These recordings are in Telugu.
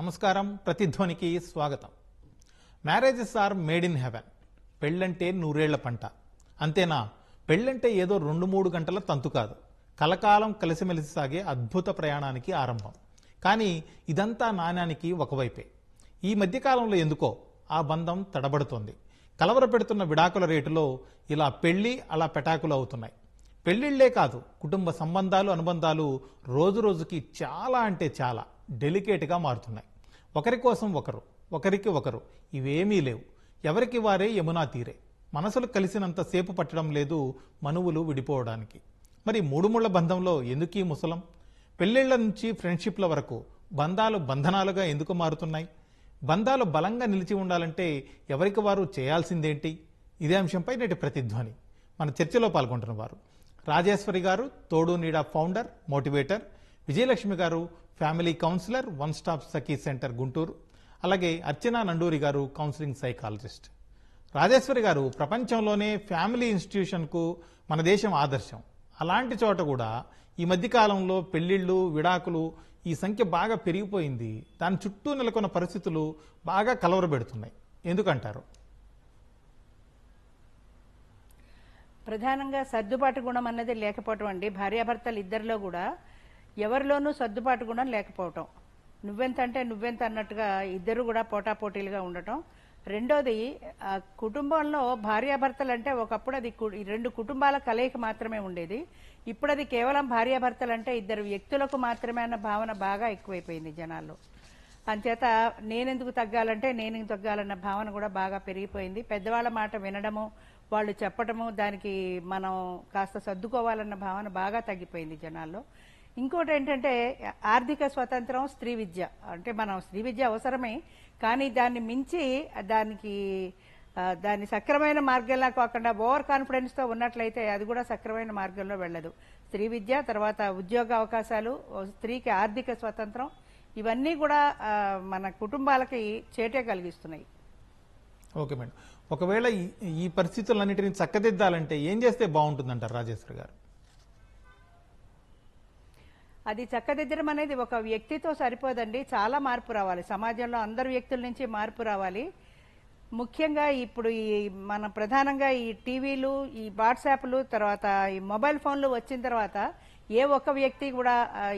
నమస్కారం. ప్రతిధ్వనికి స్వాగతం. Marriages are made in heaven. పెళ్ళంటే నూరేళ్ల పంట. అంతేనా? పెళ్ళంటే ఏదో 2-3 గంటల తంతు కాదు. కలకాలం కలిసిమెలిసి సాగే అద్భుత ప్రయాణానికి ఆరంభం. కానీ ఇదంతా నాణ్యానికి ఒకవైపే. ఈ మధ్యకాలంలో ఎందుకో ఆ బంధం తడబడుతోంది. కలవరపెడుతున్న విడాకుల రేటులో ఇలా పెళ్లి అలా పెటాకులు అవుతున్నాయి. పెళ్లిళ్లే కాదు, కుటుంబ సంబంధాలు అనుబంధాలు రోజు రోజుకి చాలా అంటే చాలా డెలికేట్గా మారుతున్నాయి. ఒకరి కోసం ఒకరు, ఒకరికి ఒకరు ఇవేమీ లేవు. ఎవరికి వారే యమునా తీరే. మనసులు కలిసినంత సేపు పట్టడం లేదు మనువులు విడిపోవడానికి. మరి మూడుముళ్ల బంధంలో ఎందుకీ ముసలం? పెళ్లిళ్ల నుంచి ఫ్రెండ్షిప్ల వరకు బంధాలు బంధనాలుగా ఎందుకు మారుతున్నాయి? బంధాలు బలంగా నిలిచి ఉండాలంటే ఎవరికి వారు చేయాల్సిందేంటి? ఇదే అంశంపై నేటి ప్రతిధ్వని. మన చర్చలో పాల్గొంటున్న వారు రాజేశ్వరి గారు, తోడు నీడా ఫౌండర్, మోటివేటర్; విజయలక్ష్మి గారు, ఫ్యామిలీ కౌన్సిలర్, వన్ స్టాప్ సఖీ సెంటర్ గుంటూరు; అలాగే అర్చనా నండూరి గారు, కౌన్సిలింగ్ సైకాలజిస్ట్. రాజేశ్వరి గారు, ప్రపంచంలోనే ఫ్యామిలీ ఇన్స్టిట్యూషన్కు మన దేశం ఆదర్శం. అలాంటి చోట కూడా ఈ మధ్యకాలంలో పెళ్లిళ్ళు, విడాకులు ఈ సంఖ్య బాగా పెరిగిపోయింది. దాని చుట్టూ నెలకొన్న పరిస్థితులు బాగా కలవరబెడుతున్నాయి. ఎందుకంటారు? ప్రధానంగా సర్దుబాటు గుణం అన్నది లేకపోవటం అండి. భార్యాభర్తలు ఇద్దరిలో కూడా ఎవరిలోనూ సర్దుబాటు గుణం లేకపోవటం. నువ్వెంత అంటే నువ్వెంత అన్నట్టుగా ఇద్దరు కూడా పోటాపోటీలుగా ఉండటం. రెండోది, కుటుంబంలో భార్యాభర్తలు అంటే ఒకప్పుడు అది రెండు కుటుంబాల కలయిక మాత్రమే ఉండేది. ఇప్పుడు అది కేవలం భార్యాభర్తలు అంటే ఇద్దరు వ్యక్తులకు మాత్రమే అన్న భావన బాగా ఎక్కువైపోయింది జనాల్లో. అంచేత నేనెందుకు తగ్గాలంటే నేనెందుకు తగ్గాలన్న భావన కూడా బాగా పెరిగిపోయింది. పెద్దవాళ్ళ మాట వినడము, వాళ్ళు చెప్పటము, దానికి మనం కాస్త సర్దుకోవాలన్న భావన బాగా తగ్గిపోయింది జనాల్లో. ఇంకోటి ఏంటంటే ఆర్థిక స్వతంత్రం, స్త్రీ విద్య. అంటే మనం స్త్రీ విద్య అవసరమే, కానీ దాన్ని మించి దాన్ని సక్రమైన మార్గంలో కాకుండా ఓవర్ కాన్ఫిడెన్స్తో ఉన్నట్లయితే అది కూడా సక్రమైన మార్గంలో వెళ్ళదు. స్త్రీ విద్య, తర్వాత ఉద్యోగ అవకాశాలు, స్త్రీకి ఆర్థిక స్వతంత్రం, ఇవన్నీ కూడా మన కుటుంబాలకి చేటే కలిగిస్తున్నాయి. Okay madam. ఒకవేళ ఈ పరిస్థితులన్నింటినీ చక్కదిద్దాలంటే ఏం చేస్తే బాగుంటుందంటారు రాజేశ్వరి గారు? అది చక్కదిద్దడం అనేది ఒక వ్యక్తితో సరిపోదండి. చాలా మార్పు రావాలి. సమాజంలో అందరు వ్యక్తుల నుంచి మార్పు రావాలి. ముఖ్యంగా ఇప్పుడు మన ప్రధానంగా ఈ టీవీలు, ఈ వాట్సాప్లు, తర్వాత ఈ మొబైల్ ఫోన్లు వచ్చిన తర్వాత ఏ ఒక్క వ్యక్తి కూడా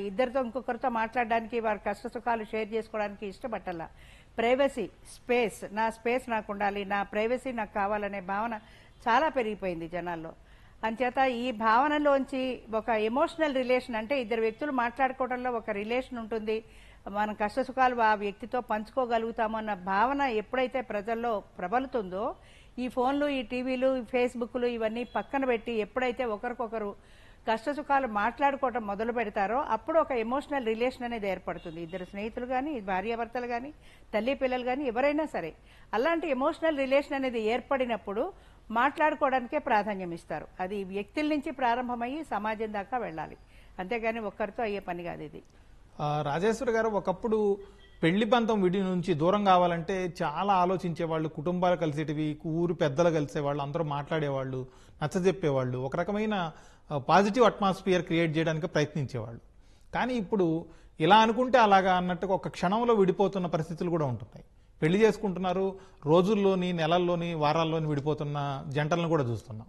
ఇద్దరితో ఇంకొకరితో మాట్లాడడానికి, వారి కష్ట సుఖాలు షేర్ చేసుకోవడానికి ఇష్టపట్టాల. ప్రైవసీ, నా స్పేస్ నాకు ఉండాలి, నా ప్రైవసీ నాకు కావాలనే భావన చాలా పెరిగిపోయింది జనాల్లో. అంచేత ఈ భావనలోంచి ఒక ఎమోషనల్ రిలేషన్, అంటే ఇద్దరు వ్యక్తులు మాట్లాడుకోవడంలో ఒక రిలేషన్ ఉంటుంది, మన కష్ట సుఖాలు ఆ వ్యక్తితో పంచుకోగలుగుతాము అన్న భావన ఎప్పుడైతే ప్రజల్లో ప్రబలుతుందో, ఈ ఫోన్లు, ఈ టీవీలు, ఈ ఫేస్బుక్లు ఇవన్నీ పక్కన పెట్టి ఎప్పుడైతే ఒకరికొకరు కష్ట సుఖాలు మాట్లాడుకోవటం మొదలు పెడతారో అప్పుడు ఒక ఎమోషనల్ రిలేషన్ అనేది ఏర్పడుతుంది. ఇద్దరు స్నేహితులు కానీ, భార్యాభర్తలు కానీ, తల్లి పిల్లలు కానీ, ఎవరైనా సరే అలాంటి ఎమోషనల్ రిలేషన్ అనేది ఏర్పడినప్పుడు మాట్లాడుకోవడానికే ప్రాధాన్యం ఇస్తారు. అది వ్యక్తుల నుంచి ప్రారంభమయ్యి సమాజం దాకా వెళ్ళాలి. అంతేగాని ఒక్కరితో అయ్యే పని కాదు ఇది. రాజేశ్వరి గారు, ఒకప్పుడు పెళ్లి బంధం విడి నుంచి దూరం కావాలంటే చాలా ఆలోచించేవాళ్ళు. కుటుంబాలు కలిసేటివి, ఊరు పెద్దలు కలిసేవాళ్ళు, అందరూ మాట్లాడేవాళ్ళు, నచ్చజెప్పేవాళ్ళు, ఒక రకమైన పాజిటివ్ అట్మాస్ఫియర్ క్రియేట్ చేయడానికి ప్రయత్నించేవాళ్ళు. కానీ ఇప్పుడు ఇలా అనుకుంటే అలాగా అన్నట్టుగా ఒక క్షణంలో విడిపోతున్న పరిస్థితులు కూడా ఉంటున్నాయి. పెళ్లి చేసుకుంటున్నారు, రోజుల్లోని, నెలల్లోని, వారాల్లోని విడిపోతున్న జంటలను కూడా చూస్తున్నాం.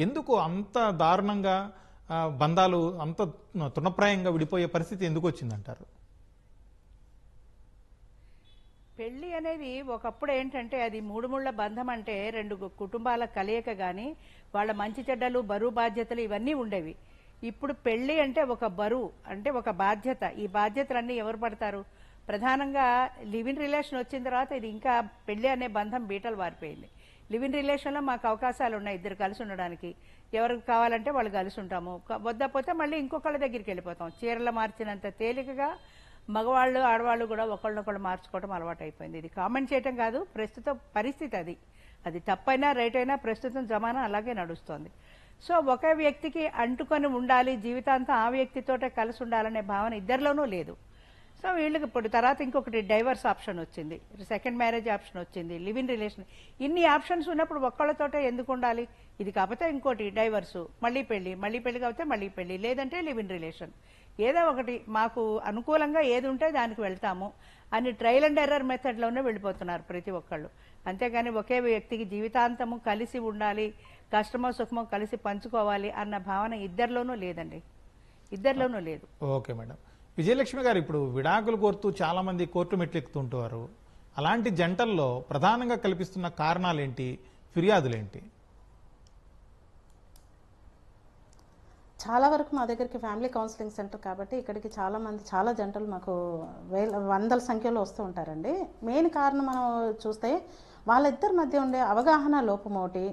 ఎందుకు అంత దారుణంగా బంధాలు అంత తృణప్రాయంగా విడిపోయే పరిస్థితి ఎందుకు వచ్చిందంటారు? పెళ్లి అనేది ఒకప్పుడు ఏంటంటే అది మూడుముళ్ల బంధం, అంటే రెండు కుటుంబాల కలయిక గాని, వాళ్ళ మంచి చెడ్డలు, బరువు బాధ్యతలు ఇవన్నీ ఉండేవి. ఇప్పుడు పెళ్లి అంటే ఒక బరువు, అంటే ఒక బాధ్యత. ఈ బాధ్యతలన్నీ ఎవరు పడతారు? ప్రధానంగా లివ్ ఇన్ రిలేషన్ వచ్చిన తర్వాత ఇది ఇంకా పెళ్లి అనే బంధం బీటలు వారిపోయింది. లివ్ ఇన్ రిలేషన్లో మాకు అవకాశాలు ఉన్నాయి ఇద్దరు కలిసి ఉండడానికి. ఎవరికి కావాలంటే వాళ్ళు కలిసి ఉంటాము, వద్దపోతే మళ్ళీ ఇంకొకళ్ళ దగ్గరికి వెళ్ళిపోతాం. చీరలు మార్చినంత తేలికగా మగవాళ్ళు, ఆడవాళ్ళు కూడా ఒకళ్ళనొకళ్ళు మార్చుకోవడం అలవాటు అయిపోయింది. ఇది కామెంట్ చేయటం కాదు, ప్రస్తుత పరిస్థితి అది తప్పైనా రైట్ అయినా ప్రస్తుతం జమానా అలాగే నడుస్తోంది. సో ఒక వ్యక్తికి అంటుకొని ఉండాలి, జీవితాంతం ఆ వ్యక్తితోటే కలిసి ఉండాలనే భావన ఇద్దరిలోనూ లేదు. సో వీళ్ళకి ఇప్పుడు తర్వాత ఇంకొకటి డైవర్స్ ఆప్షన్ వచ్చింది, సెకండ్ మ్యారేజ్ ఆప్షన్ వచ్చింది, లివ్ ఇన్ రిలేషన్, ఇన్ని ఆప్షన్స్ ఉన్నప్పుడు ఒక్కళ్ళతోటే ఎందుకు ఉండాలి? ఇది కాకపోతే ఇంకోటి డైవర్సు, మళ్ళీ పెళ్లి కాకపోతే మళ్ళీ పెళ్లి, లేదంటే లివ్ ఇన్ రిలేషన్. ఏదో ఒకటి మాకు అనుకూలంగా ఏది ఉంటే దానికి వెళ్తాము అని ట్రయల్ అండ్ ఎర్రర్ మెథడ్లోనే వెళ్ళిపోతున్నారు ప్రతి ఒక్కళ్ళు. అంతేగాని ఒకే వ్యక్తికి జీవితాంతము కలిసి ఉండాలి, కష్టమో సుఖమో కలిసి పంచుకోవాలి అన్న భావన ఇద్దరిలోనూ లేదండి, ఇద్దరిలోనూ లేదు. Okay madam. విజయలక్ష్మి గారు, ఇప్పుడు విడాకులు కోరుతూ చాలా మంది కోర్టు మెట్లెక్కుతుంటారు. అలాంటి జంటల్లో ప్రధానంగా కల్పిస్తున్న కారణాలేంటి, ఫిర్యాదులేంటి? చాలా వరకు మా దగ్గరికి ఫ్యామిలీ కౌన్సిలింగ్ సెంటర్ కాబట్టి ఇక్కడికి చాలా జంటలు మాకు వందల సంఖ్యలో వస్తూ ఉంటారండి. మెయిన్ కారణం మనం చూస్తే వాళ్ళిద్దరి మధ్య ఉండే అవగాహన లోపం ఒకటి,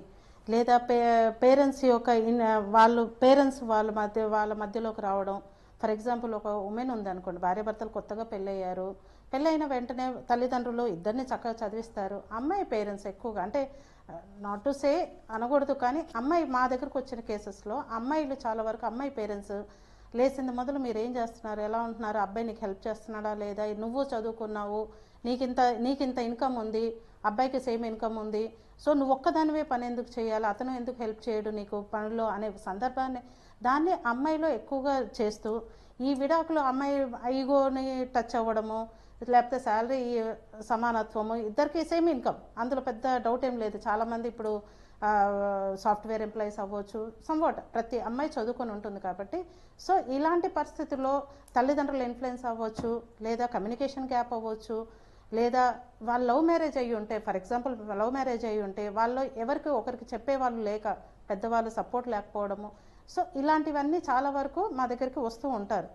లేదా పేరెంట్స్ యొక్క వాళ్ళ మధ్యలోకి రావడం. ఫర్ ఎగ్జాంపుల్, ఒక ఉమెన్ ఉందనుకోండి, భార్యాభర్తలు కొత్తగా పెళ్ళయ్యారు, పెళ్ళైన వెంటనే తల్లిదండ్రులు ఇద్దరిని చక్కగా చదివిస్తారు. అమ్మాయి పేరెంట్స్ ఎక్కువగా, అంటే నాట్ టు సే అనకూడదు, కానీ అమ్మాయి మా దగ్గరకు వచ్చిన కేసెస్లో అమ్మాయిలు చాలా వరకు అమ్మాయి పేరెంట్స్ లేచింది మొదలు మీరు ఏం చేస్తున్నారు, ఎలా ఉంటున్నారు, అబ్బాయి నీకు హెల్ప్ చేస్తున్నాడా లేదా, నువ్వు చదువుకున్నావు, నీకింత ఇన్కమ్ ఉంది, అబ్బాయికి సేమ్ ఇన్కమ్ ఉంది, సో నువ్వు ఒక్కదానివే పని ఎందుకు చేయాలి, అతను ఎందుకు హెల్ప్ చేయడు నీకు పనిలో అనే దాన్ని అమ్మాయిలో ఎక్కువగా చేస్తూ ఈ విడాకులు అమ్మాయి ఈగోని టచ్ అవ్వడము, లేకపోతే శాలరీ సమానత్వము, ఇద్దరికి సేమ్ ఇన్కమ్, అందులో పెద్ద డౌట్ ఏం లేదు. చాలామంది ఇప్పుడు సాఫ్ట్వేర్ ఎంప్లాయీస్ అవ్వచ్చు, సంవాట్ ప్రతి అమ్మాయి చదువుకొని ఉంటుంది కాబట్టి. సో ఇలాంటి పరిస్థితుల్లో తల్లిదండ్రుల ఇన్ఫ్లుయెన్స్ అవ్వచ్చు, లేదా కమ్యూనికేషన్ గ్యాప్ అవ్వచ్చు, లేదా వాళ్ళు లవ్ మ్యారేజ్ అయ్యి ఉంటే, ఫర్ ఎగ్జాంపుల్ లవ్ మ్యారేజ్ అయ్యి ఉంటే వాళ్ళు ఎవరికి ఒకరికి చెప్పేవాళ్ళు లేక, పెద్దవాళ్ళు సపోర్ట్ లేకపోవడము. సో ఇలాంటివన్నీ చాలా వరకు మా దగ్గరికి వస్తూ ఉంటారు.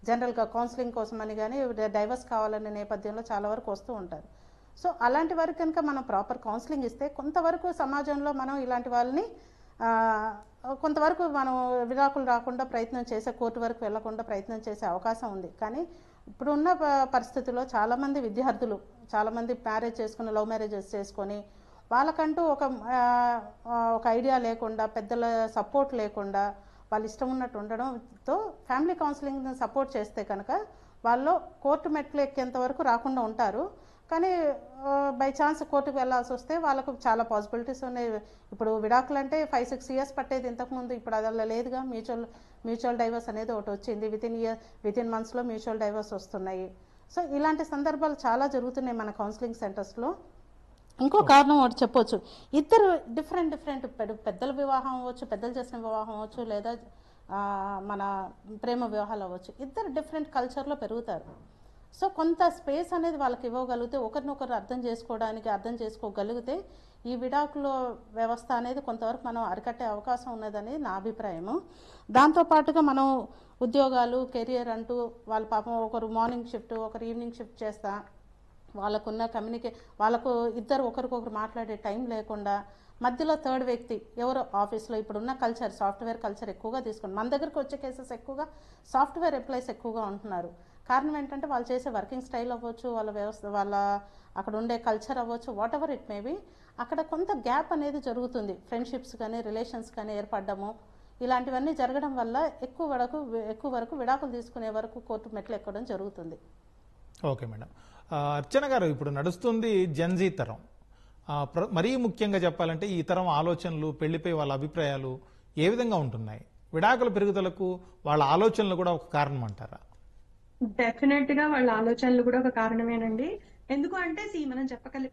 జనరల్గా కౌన్సిలింగ్ కోసమని కానీ డైవర్స్ కావాలనే నేపథ్యంలో చాలా వరకు వస్తూ ఉంటారు. సో అలాంటి వారికి కనుక మనం ప్రాపర్ కౌన్సిలింగ్ ఇస్తే కొంతవరకు సమాజంలో మనం ఇలాంటి వాళ్ళని కొంతవరకు మనం విడాకులు రాకుండా ప్రయత్నం చేసే, కోర్టు వరకు వెళ్లకుండా ప్రయత్నం చేసే అవకాశం ఉంది. కానీ ఇప్పుడున్న పరిస్థితుల్లో చాలామంది విద్యార్థులు చాలామంది మ్యారేజ్ చేసుకుని, లవ్ మ్యారేజెస్ చేసుకొని, వాళ్ళకంటూ ఒక ఐడియా లేకుండా, పెద్దల సపోర్ట్ లేకుండా వాళ్ళు ఇష్టం ఉన్నట్టు ఉండడంతో ఫ్యామిలీ కౌన్సిలింగ్ సపోర్ట్ చేస్తే కనుక వాళ్ళు కోర్టు మెట్లు ఎక్కేంత వరకు రాకుండా ఉంటారు. కానీ బై ఛాన్స్ కోర్టుకు వెళ్లాల్సి వస్తే వాళ్ళకు చాలా పాసిబిలిటీస్ ఉన్నాయి. ఇప్పుడు విడాకులు అంటే 5-6 years పట్టేది ఇంతకుముందు, ఇప్పుడు అదల్లా లేదుగా. మ్యూచువల్ డైవర్స్ అనేది ఒకటి వచ్చింది, వితిన్ మంత్స్లో మ్యూచువల్ డైవర్స్ వస్తున్నాయి. సో ఇలాంటి సందర్భాలు చాలా జరుగుతున్నాయి మన కౌన్సిలింగ్ సెంటర్స్లో. ఇంకో కారణం ఒకటి చెప్పొచ్చు, ఇద్దరు డిఫరెంట్ పెద్దల వివాహం అవ్వచ్చు, పెద్దలు చేసిన వివాహం అవ్వచ్చు, లేదా మన ప్రేమ వివాహాలు అవ్వచ్చు, ఇద్దరు డిఫరెంట్ కల్చర్లో పెరుగుతారు. సో కొంత స్పేస్ అనేది వాళ్ళకి ఇవ్వగలిగితే, ఒకరినొకరు అర్థం చేసుకోగలిగితే ఈ విడాకుల వ్యవస్థ అనేది కొంతవరకు మనం అరికట్టే అవకాశం ఉన్నదని నా అభిప్రాయము. దాంతోపాటుగా మనం ఉద్యోగాలు, కెరియర్ అంటూ వాళ్ళ పాపం ఒకరు మార్నింగ్ షిఫ్ట్, ఒకరు ఈవినింగ్ షిఫ్ట్ చేస్తా, వాళ్ళకున్న వాళ్ళకు ఇద్దరు ఒకరికొకరు మాట్లాడే టైం లేకుండా మధ్యలో థర్డ్ వ్యక్తి ఎవరో ఆఫీస్లో, ఇప్పుడున్న కల్చర్ సాఫ్ట్వేర్ కల్చర్ ఎక్కువగా తీసుకుని మన దగ్గరకు వచ్చే కేసెస్ ఎక్కువగా సాఫ్ట్వేర్ ఎంప్లాయీస్ ఎక్కువగా ఉంటున్నారు. కారణం ఏంటంటే వాళ్ళు చేసే వర్కింగ్ స్టైల్ అవ్వచ్చు, వాళ్ళ వ్యవస్థ, వాళ్ళ అక్కడ ఉండే కల్చర్ అవ్వచ్చు, వాట్ ఎవర్ ఇట్ మేబీ, అక్కడ కొంత గ్యాప్ అనేది జరుగుతుంది. ఫ్రెండ్షిప్స్ కానీ రిలేషన్స్ కానీ ఏర్పడము, ఇలాంటివన్నీ జరగడం వల్ల ఎక్కువ వరకు విడాకులు తీసుకునే వరకు కోర్టు మెట్లు ఎక్కడం జరుగుతుంది. Okay madam. అర్చన గారు, ఇప్పుడు నడుస్తుంది జెన్జీ తరం. మరీ ముఖ్యంగా చెప్పాలంటే ఈ తరం ఆలోచనలు, పెళ్లిపై వాళ్ళ అభిప్రాయాలు ఏ విధంగా ఉంటున్నాయి? విడాకుల పెరుగుదలకు వాళ్ళ ఆలోచనలు కూడా ఒక కారణం అంటారా? డెఫినెట్ గా వాళ్ళ ఆలోచనలు కూడా ఒక కారణమేనండి. ఎందుకు అంటే మనం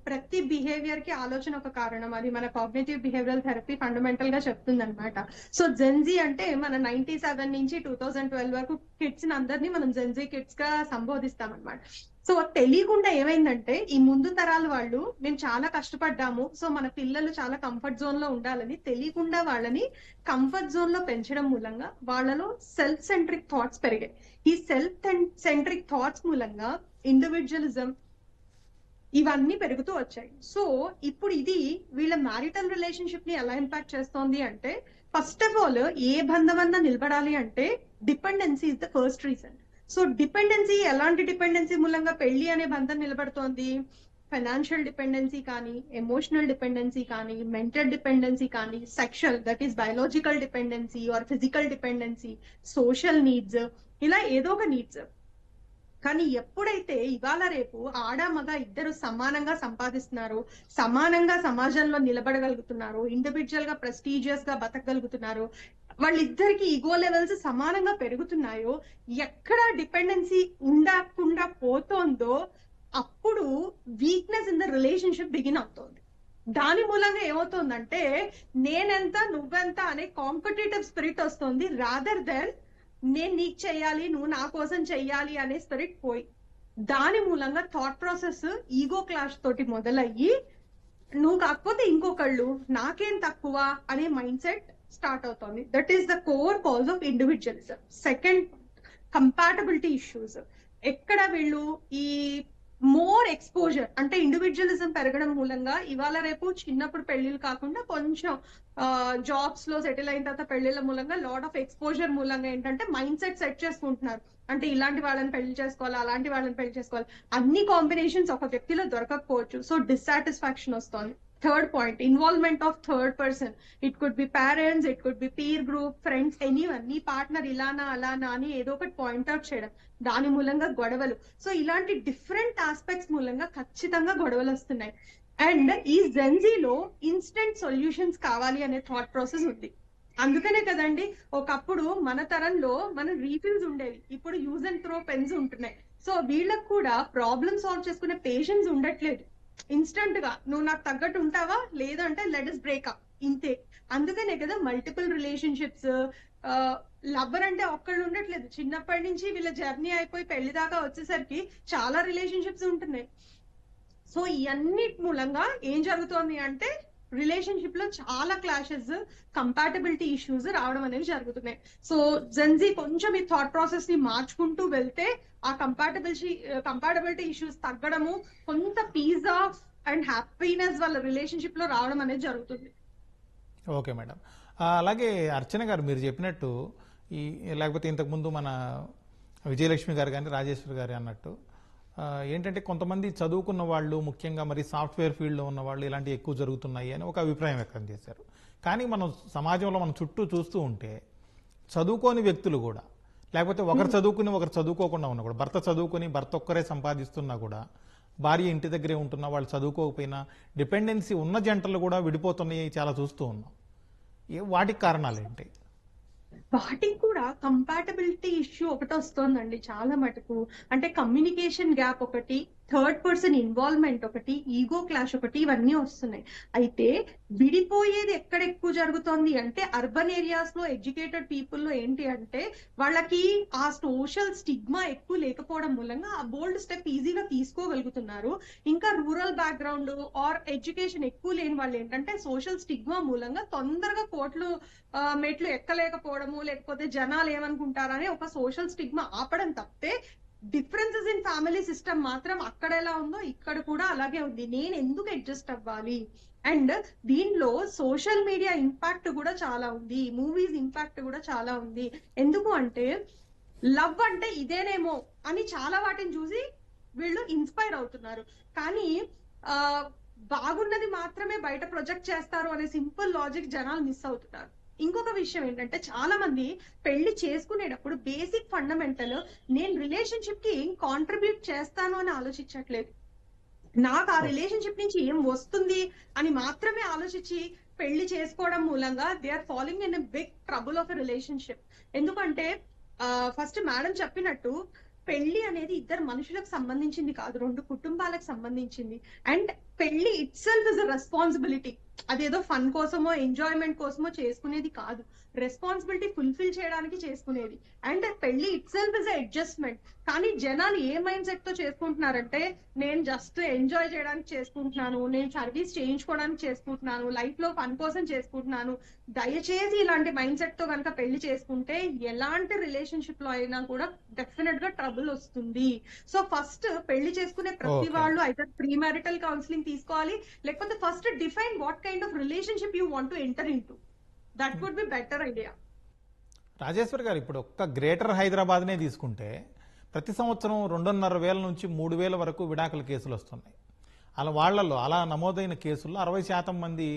ప్రతి బిహేవియర్ కి ఆలోచన ఒక కారణం. అది మన కాగ్నిటివ్ బిహేవియరల్ థెరపీ ఫండమెంటల్ గా చెప్తుంది అనమాట. సో జెన్జీ అంటే మన 97 నుంచి 2012 వరకు కిడ్స్ అందరినీ మనం జెన్జీ కిడ్స్ గా సంబోధిస్తాం అనమాట. సో తెలియకుండా ఏమైందంటే ఈ ముందు తరాల వాళ్ళు మేము చాలా కష్టపడ్డాము, సో మన పిల్లలు చాలా కంఫర్ట్ జోన్ లో ఉండాలని తెలియకుండా వాళ్ళని కంఫర్ట్ జోన్ లో పెంచడం మూలంగా వాళ్ళలో సెల్ఫ్ సెంట్రిక్ థాట్స్ పెరిగాయి. ఈ సెల్ఫ్ సెంట్రిక్ థాట్స్ మూలంగా ఇండివిజువలిజం ఇవన్నీ పెరుగుతూ వచ్చాయి. సో ఇప్పుడు ఇది వీళ్ళ మ్యారిటల్ రిలేషన్షిప్ ని ఎలా ఇంపాక్ట్ చేస్తోంది అంటే, ఫస్ట్ ఆఫ్ ఆల్ ఏ బంధమన్నా నిలబడాలి అంటే dependency is the first reason. So dependency, ఎలాంటి డిపెండెన్సీ మూలంగా పెళ్లి అనే బంధం నిలబడుతోంది? ఫైనాన్షియల్ డిపెండెన్సీ కానీ, ఎమోషనల్ డిపెండెన్సీ కానీ, మెంటల్ డిపెండెన్సీ కానీ, sexual that is biological dependency or physical dependency, social needs, ఇలా ఏదో ఒక నీడ్స్. కానీ ఎప్పుడైతే ఇవాళ రేపు ఆడ మగ ఇద్దరు సమానంగా సంపాదిస్తున్నారు, సమానంగా సమాజంలో నిలబడగలుగుతున్నారు, ఇండివిజువల్ గా ప్రెస్టీజియస్ గా బతకగలుగుతున్నారు, వాళ్ళిద్దరికి ఈగో లెవెల్స్ సమానంగా పెరుగుతున్నాయో, ఎక్కడ డిపెండెన్సీ ఉండకుండా పోతోందో అప్పుడు weakness in the relationship begin అవుతుంది. దాని మూలంగా ఏమవుతుందంటే నేనెంత నువ్వెంత అనే కాంపిటేటివ్ స్పిరిట్ వస్తుంది, రాదర్ దెన్ నేను నీకు చెయ్యాలి నువ్వు నా కోసం చెయ్యాలి అనే స్పిరిట్ పోయి దాని మూలంగా థాట్ ప్రాసెస్ ఈగో క్లాష్ తోటి మొదలయ్యి నువ్వు కాకపోతే ఇంకొకళ్ళు నాకేం తక్కువ అనే మైండ్ సెట్ స్టార్ట్ అవుతుంది. That is the core cause of individualism. Second, compatibility issues. ఎక్కడ వీళ్ళు ఈ మోర్ ఎక్స్పోజర్ అంటే ఇండివిజువలిజం పెరగడం మూలంగా ఇవాళ రేపు చిన్నప్పుడు పెళ్లిళ్ళు కాకుండా కొంచెం జాబ్స్ లో సెటిల్ అయిన తర్వాత పెళ్లిళ్ళ మూలంగా లాట్ ఆఫ్ ఎక్స్పోజర్ మూలంగా ఏంటంటే మైండ్ సెట్ చేసుకుంటున్నారు. అంటే ఇలాంటి వాళ్ళని పెళ్లి చేసుకోవాలి, అలాంటి వాళ్ళని పెళ్లి చేసుకోవాలి, అన్ని కాంబినేషన్స్ ఒక వ్యక్తిలో దొరకకపోవచ్చు. సో డిస్సాటిస్ఫాక్షన్ వస్తుంది. Third point, involvement of third person. It could be parents, it could be peer group, friends, anyone. నీ పార్ట్నర్ ఇలానా అలానా అని ఏదో ఒకటి పాయింట్అవుట్ చేయడం, దాని మూలంగా గొడవలు. సో ఇలాంటి డిఫరెంట్ ఆస్పెక్ట్స్ మూలంగా ఖచ్చితంగా గొడవలు వస్తున్నాయి. అండ్ ఈ జెన్జీలో ఇన్స్టెంట్ సొల్యూషన్స్ కావాలి అనే థాట్ ప్రాసెస్ ఉంది. అందుకనే కదండి ఒకప్పుడు మన తరంలో మన రీఫిల్స్ ఉండేవి, ఇప్పుడు యూజ్ అండ్ త్రో పెన్స్ ఉంటున్నాయి. సో వీళ్ళకి కూడా ప్రాబ్లమ్ సాల్వ్ చేసుకునే పేషెన్స్ ఉండట్లేదు. ఇన్స్టెంట్ గా నువ్వు నాకు తగ్గట్టు ఉంటావా, లేదంటే లెట్ us బ్రేకప్, ఇంతే. అందుకనే కదా మల్టిపుల్ రిలేషన్షిప్స్. లవ్వర్ అంటే ఒక్కళ్ళు ఉండట్లేదు, చిన్నప్పటి నుంచి వీళ్ళ జర్నీ అయిపోయి పెళ్లి దాకా వచ్చేసరికి చాలా రిలేషన్షిప్స్ ఉంటున్నాయి. సో ఇవన్నీ మూలంగా ఏం జరుగుతోంది అంటే రిలేషన్షిప్ లో చాలా క్లాషెస్, కంపాటబిలిటీ ఇష్యూస్ రావడం అనేవి జరుగుతున్నాయి. సో జెన్జీ కొంచెం ఈ థాట్ ప్రాసెస్ ని మార్చుకుంటూ వెళ్తే ఆ కంపాటబిలిటీ ఇష్యూస్ తగ్గడము, కొంత పీస్ ఆఫ్ అండ్ హ్యాపీనెస్ వాళ్ళ రిలేషన్షిప్ లో రావడం అనేది జరుగుతుంది. Okay madam. అలాగే అర్చన గారు మీరు చెప్పినట్టు ఈ లేకపోతే ఇంతకుముందు మన విజయలక్ష్మి గారు కానీ రాజేశ్వరి గారు అన్నట్టు ఏంటంటే కొంతమంది చదువుకున్న వాళ్ళు, ముఖ్యంగా మరి సాఫ్ట్వేర్ ఫీల్డ్లో ఉన్న వాళ్ళు ఇలాంటివి ఎక్కువ జరుగుతున్నాయి అని ఒక అభిప్రాయం వ్యక్తం చేశారు. కానీ మనం సమాజంలో మనం చుట్టూ చూస్తూ ఉంటే చదువుకోని వ్యక్తులు కూడా, లేకపోతే ఒకరు చదువుకుని ఒకరు చదువుకోకుండా ఉన్నా కూడా, భర్త చదువుకుని భర్త ఒక్కరే సంపాదిస్తున్నా కూడా భార్య ఇంటి దగ్గరే ఉంటున్నా, వాళ్ళు చదువుకోకపోయినా డిపెండెన్సీ ఉన్న జంటలు కూడా విడిపోతున్నాయి, చాలా చూస్తూ ఉన్నాం. వాటికి కారణాలు ఏంటి? వాటికి కూడా కంపాటబిలిటీ ఇష్యూ ఒకటి వస్తుందండి చాలా మటుకు. అంటే కమ్యూనికేషన్ గ్యాప్ ఒకటి, థర్డ్ పర్సన్ ఇన్వాల్వ్మెంట్ ఒకటి, ఈగో క్లాష్ ఒకటి, ఇవన్నీ వస్తున్నాయి. అయితే విడిపోయేది ఎక్కడ ఎక్కువ జరుగుతోంది అంటే అర్బన్ ఏరియాస్ లో ఎడ్యుకేటెడ్ పీపుల్ లో ఏంటి అంటే వాళ్ళకి ఆ సోషల్ స్టిగ్మా ఎక్కువ లేకపోవడం మూలంగా ఆ బోల్డ్ స్టెప్ ఈజీగా తీసుకోగలుగుతున్నారు. ఇంకా రూరల్ బ్యాక్గ్రౌండ్ ఆర్ ఎడ్యుకేషన్ ఎక్కువ లేని వాళ్ళు ఏంటంటే సోషల్ స్టిగ్మా మూలంగా తొందరగా కోట్లు మెట్లు ఎక్కలేకపోవడము, లేకపోతే జనాలు ఏమనుకుంటారని ఒక సోషల్ స్టిగ్మా ఆపడం తప్పితే డిఫరెన్సెస్ ఇన్ ఫ్యామిలీ సిస్టమ్ మాత్రం అక్కడ ఎలా ఉందో ఇక్కడ కూడా అలాగే ఉంది. నేను ఎందుకు అడ్జస్ట్ అవ్వాలి? అండ్ దీనిలో సోషల్ మీడియా ఇంపాక్ట్ కూడా చాలా ఉంది, మూవీస్ ఇంపాక్ట్ కూడా చాలా ఉంది. ఎందుకు అంటే లవ్ అంటే ఇదేనేమో అని చాలా వాటిని చూసి వీళ్ళు ఇన్స్పైర్ అవుతున్నారు. కానీ బాగున్నది మాత్రమే బయట ప్రొజెక్ట్ చేస్తారు అనే సింపుల్ లాజిక్ జనాలు మిస్ అవుతున్నారు. ఇంకొక విషయం ఏంటంటే చాలా మంది పెళ్లి చేసుకునేటప్పుడు బేసిక్ ఫండమెంటల్ నేను రిలేషన్షిప్ కి ఏం కాంట్రిబ్యూట్ చేస్తాను అని ఆలోచించట్లేదు, నాకు ఆ రిలేషన్షిప్ నుంచి ఏం వస్తుంది అని మాత్రమే ఆలోచించి పెళ్లి చేసుకోవడం మూలంగా they are following in a big trouble of a relationship. ఎందుకంటే ఫస్ట్ మేడం చెప్పినట్టు పెళ్లి అనేది ఇద్దరు మనుషులకు సంబంధించింది కాదు, రెండు కుటుంబాలకు సంబంధించింది. అండ్ పెళ్లి it self is a responsibility. అదేదో ఫన్ కోసమో ఎంజాయ్మెంట్ కోసమో చేసుకునేది కాదు, రెస్పాన్సిబిలిటీ ఫుల్ఫిల్ చేయడానికి చేసుకునేది. అండ్ పెళ్లి ఇట్ సెల్ఫ్ ఇస్ అడ్జస్ట్మెంట్. కానీ జనాలు ఏ మైండ్ సెట్ తో చేసుకుంటున్నారంటే నేను జస్ట్ ఎంజాయ్ చేయడానికి చేసుకుంటున్నాను, నేను సర్వీస్ చేయించుకోవడానికి చేసుకుంటున్నాను, లైఫ్ లో ఫన్ కోసం చేసుకుంటున్నాను. దయచేసి ఇలాంటి మైండ్ సెట్ తో కనుక పెళ్లి చేసుకుంటే ఎలాంటి రిలేషన్షిప్ లో అయినా కూడా డెఫినెట్ గా ట్రబుల్ వస్తుంది. సో ఫస్ట్ పెళ్లి చేసుకునే ప్రతి వాళ్ళు అయితే ప్రీ మ్యారిటల్ కౌన్సిలింగ్ తీసుకోవాలి, లేకపోతే first define what kind of relationship you want to enter in to. That would be better idea. Rajeshwar garu, ఇప్పుడు ఒక్క గ్రేటర్ హైదరాబాద్నే తీసుకుంటే ప్రతి సంవత్సరం 2,500 నుంచి 3,000 వరకు విడాకుల కేసులు వస్తున్నాయి. అలా నమోదైన కేసుల్లో 60% మంది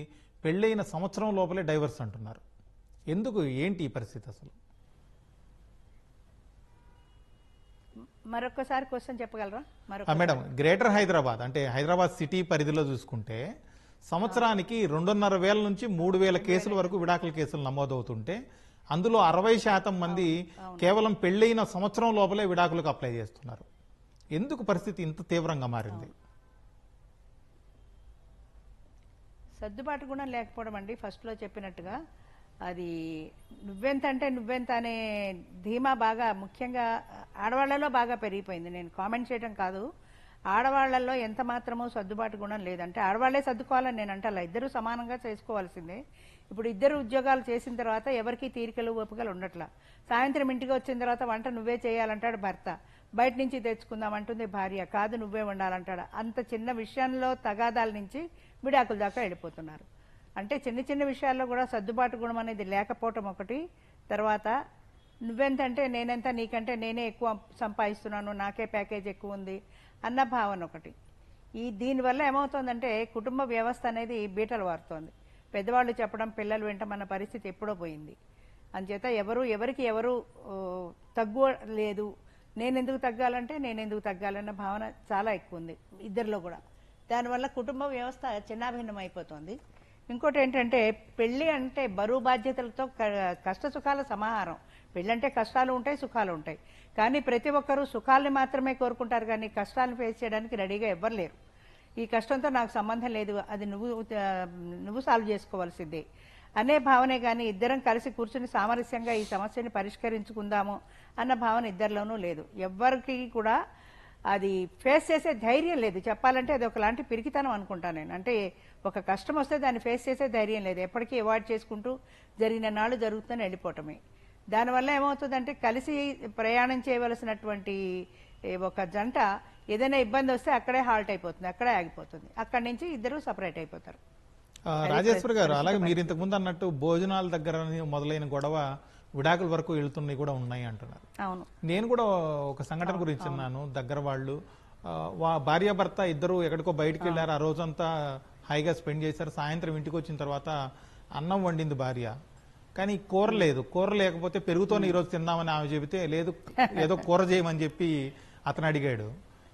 పెళ్ళైన సంవత్సరం లోపలే డైవర్స్ అంటున్నారు. ఎందుకు, ఏంటి ఈ పరిస్థితి అసలు? మరొకసారి క్వశ్చన్ చెప్పగలరా? మేడం, గ్రేటర్ హైదరాబాద్ అంటే హైదరాబాద్ సిటీ పరిధిలో చూసుకుంటే సంవత్సరానికి 2,500 నుంచి 3,000 కేసుల వరకు విడాకుల కేసులు నమోదవుతుంటే అందులో 60% మంది కేవలం పెళ్ళైన సంవత్సరం లోపలే విడాకులకు అప్లై చేస్తున్నారు. ఎందుకు పరిస్థితి ఇంత తీవ్రంగా మారింది? సర్దుబాటు గుణం లేకపోవడం అండి. ఫస్ట్లో చెప్పినట్టుగా అది నువ్వెంత అంటే నువ్వెంత అనే ధీమా బాగా ముఖ్యంగా ఆడవాళ్లలో బాగా పెరిగిపోయింది. నేను కామెంట్ చేయడం కాదు, ఆడవాళ్లలో ఎంత మాత్రమో సర్దుబాటు గుణం లేదంటే ఆడవాళ్లే సర్దుకోవాలని నేను అంటాను. ఇద్దరు సమానంగా చేసుకోవాల్సిందే. ఇప్పుడు ఇద్దరు ఉద్యోగాలు చేసిన తర్వాత ఎవరికి తీరికలు ఓపికలు ఉండట్లా. సాయంత్రం ఇంటికి వచ్చిన తర్వాత వంట నువ్వే చేయాలంటాడు భర్త, బయట నుంచి తెచ్చుకుందాం అంటుంది భార్య, కాదు నువ్వే వండాలంటాడు. అంత చిన్న విషయంలో తగాదాల నుంచి విడాకుల దాకా వెళ్ళిపోతున్నారు. అంటే చిన్న చిన్న విషయాల్లో కూడా సర్దుబాటు గుణం అనేది లేకపోవటం ఒకటి. తర్వాత నువ్వెంతంటే నేనెంత, నీకంటే నేనే ఎక్కువ సంపాదిస్తున్నాను, నాకే ప్యాకేజ్ ఎక్కువ ఉంది అన్న భావన ఒకటి. దీనివల్ల ఏమవుతోందంటే కుటుంబ వ్యవస్థ అనేది బీటలు వారుతోంది. పెద్దవాళ్ళు చెప్పడం పిల్లలు వింటమన్న పరిస్థితి ఎప్పుడో పోయింది. అంచేత ఎవరికి ఎవరు తగ్గు లేదు, నేనెందుకు తగ్గాలంటే నేనెందుకు తగ్గాలన్న భావన చాలా ఎక్కువ ఉంది ఇద్దరిలో కూడా. దానివల్ల కుటుంబ వ్యవస్థ చిన్నాభిన్నం అయిపోతుంది. ఇంకోటి ఏంటంటే పెళ్లి అంటే బరువు బాధ్యతలతో కష్ట సుఖాల సమాహారం. పెళ్ళంటే కష్టాలు ఉంటాయి, సుఖాలు ఉంటాయి. కానీ ప్రతి ఒక్కరూ సుఖాలని మాత్రమే కోరుకుంటారు, కానీ కష్టాలను ఫేస్ చేయడానికి రెడీగా ఎవ్వరు లేరు. ఈ కష్టంతో నాకు సంబంధం లేదు, అది నువ్వు సాల్వ్ చేసుకోవాల్సిందే అనే భావనే కానీ ఇద్దరం కలిసి కూర్చుని సామరస్యంగా ఈ సమస్యని పరిష్కరించుకుందాము అన్న భావన ఇద్దరిలోనూ లేదు. ఎవ్వరికి కూడా అది ఫేస్ చేసే ధైర్యం లేదు. చెప్పాలంటే అది ఒకలాంటి పిరికితనం అనుకుంటాను నేను. అంటే ఒక కష్టం వస్తే దాన్ని ఫేస్ చేసే ధైర్యం లేదు. ఎప్పటికీ అవాయిడ్ చేసుకుంటూ జరిగిన నాళ్ళు జరుగుతుందని వెళ్ళిపోవటమే. దానివల్ల ఏమవుతుందంటే కలిసి ప్రయాణం చేయవలసినటువంటి ఒక జంట ఏదైనా ఇబ్బంది వస్తే అక్కడే హాల్ట్ అయిపోతుంది, అక్కడే ఆగిపోతుంది. అక్కడి నుంచి ఇద్దరు సపరేట్ అయిపోతారు. రాజేశ్వరి గారు, అలాగే మీరు ఇంతకుముందు అన్నట్టు భోజనాల దగ్గర మొదలైన గొడవ విడాకుల వరకు వెళ్తున్నవి కూడా ఉన్నాయి అంటున్నారు. అవును, నేను కూడా ఒక సంఘటన గురించి విన్నాను. దగ్గర వాళ్ళు భార్యాభర్త ఇద్దరు ఎక్కడికో బయటకు వెళ్ళారు, ఆ రోజంతా హాయిగా స్పెండ్ చేశారు. సాయంత్రం ఇంటికి వచ్చిన తర్వాత అన్నం వండింది భార్య, కానీ కూర లేదు. కూర లేకపోతే పెరుగుతోనే ఈరోజు తిందామని ఆమె చెబితే లేదు, ఏదో కూర చేయమని చెప్పి అతను అడిగాడు.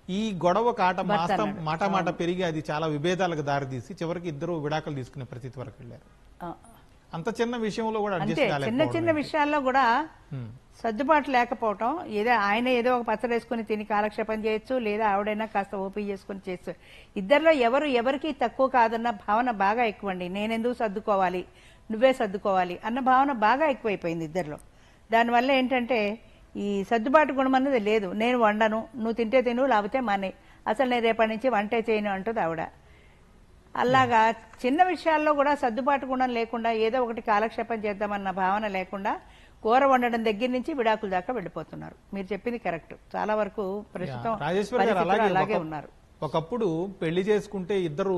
ఈ గొడవ కాట మాట పెరిగి అది చాలా విభేదాలకు దారితీసి చివరికి ఇద్దరు విడాకులు తీసుకునే పరిస్థితి వరకు వెళ్ళారు. అంత చిన్న విషయంలో కూడా చిన్న చిన్న విషయాల్లో కూడా సర్దుబాటు లేకపోవటం. ఆయన ఏదో ఒక పచ్చడి వేసుకుని తిని కాలక్షేపం చేయొచ్చు, లేదా ఆవిడైనా కాస్త ఓపీ చేసుకుని చేయొచ్చు. ఇద్దరిలో ఎవరికి తక్కువ కాదన్న భావన బాగా ఎక్కువ అండి. నేనెందుకు సర్దుకోవాలి, నువ్వే సర్దుకోవాలి అన్న భావన బాగా ఎక్కువైపోయింది ఇద్దరిలో. దానివల్ల ఏంటంటే ఈ సర్దుబాటు గుణం అన్నది లేదు. నేను వండను, నువ్వు తింటే తిను, లేకపోతే మానే, అసలు నేను రేపటి నుంచి వంటే చేయను అంటుంది ఆవిడ. అలాగా చిన్న విషయాల్లో కూడా సర్దుబాటు గుణం లేకుండా ఏదో ఒకటి కాలక్షేపం చేద్దామన్న భావన లేకుండా కూర వండడం దగ్గర నుంచి విడాకుల దాకా వెళ్ళిపోతున్నారు. మీరు చెప్పింది కరెక్ట్. చాలా వరకు ప్రస్తుతం అలాగే ఉన్నారు. ఒకప్పుడు పెళ్లి చేసుకుంటే ఇద్దరు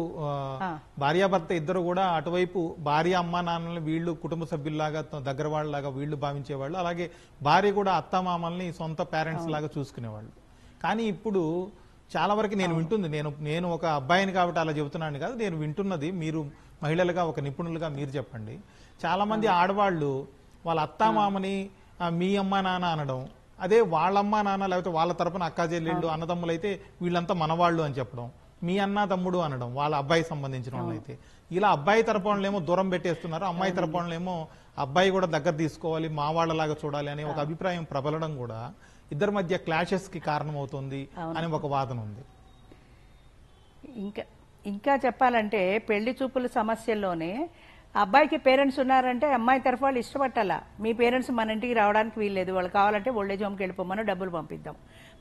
భార్యాభర్త ఇద్దరు కూడా అటువైపు భార్య అమ్మ నాన్నల్ని వీళ్ళు కుటుంబ సభ్యుల్లాగా దగ్గర వాళ్ళలాగా వీళ్ళు భావించేవాళ్ళు, అలాగే భార్య కూడా అత్తమామల్ని సొంత పేరెంట్స్ లాగా చూసుకునేవాళ్ళు. కానీ ఇప్పుడు చాలా వరకు నేను వింటుంది, నేను ఒక అబ్బాయిని కాబట్టి అలా చెబుతున్నాను కాదు, నేను వింటున్నది, మీరు మహిళలుగా ఒక నిపుణులుగా మీరు చెప్పండి. చాలా మంది ఆడవాళ్ళు వాళ్ళ అత్తామామని మీ అమ్మ నాన్న అనడం, అదే వాళ్ళమ్మ నాన్న లేకపోతే వాళ్ళ తరపున అక్కా చెల్లెళ్ళు అన్నదమ్ములు అయితే వీళ్ళంతా మనవాళ్ళు అని చెప్పడం, మీ అన్న తమ్ముడు అనడం వాళ్ళ అబ్బాయి సంబంధించిన వాళ్ళైతే. ఇలా అబ్బాయి తరపునేమో దూరం పెట్టేస్తున్నారు, అమ్మాయి తరపునేమో అబ్బాయి కూడా దగ్గర తీసుకోవాలి, మా వాళ్ళలాగా చూడాలి అనే ఒక అభిప్రాయం ప్రబలడం కూడా ఇద్దరి మధ్య క్లాషెస్ కి కారణమవుతుంది అని ఒక వాదన ఉంది. ఇంకా చెప్పాలంటే పెళ్లి చూపుల సమస్యల్లోనే అబ్బాయికి పేరెంట్స్ ఉన్నారంటే అమ్మాయి తరఫు వాళ్ళు ఇష్టపట్టాలా. మీ పేరెంట్స్ మన ఇంటికి రావడానికి వీల్లేదు, వాళ్ళు కావాలంటే ఓల్డేజ్ హోమ్కి వెళ్ళిపోమని డబ్బులు పంపిద్దాం.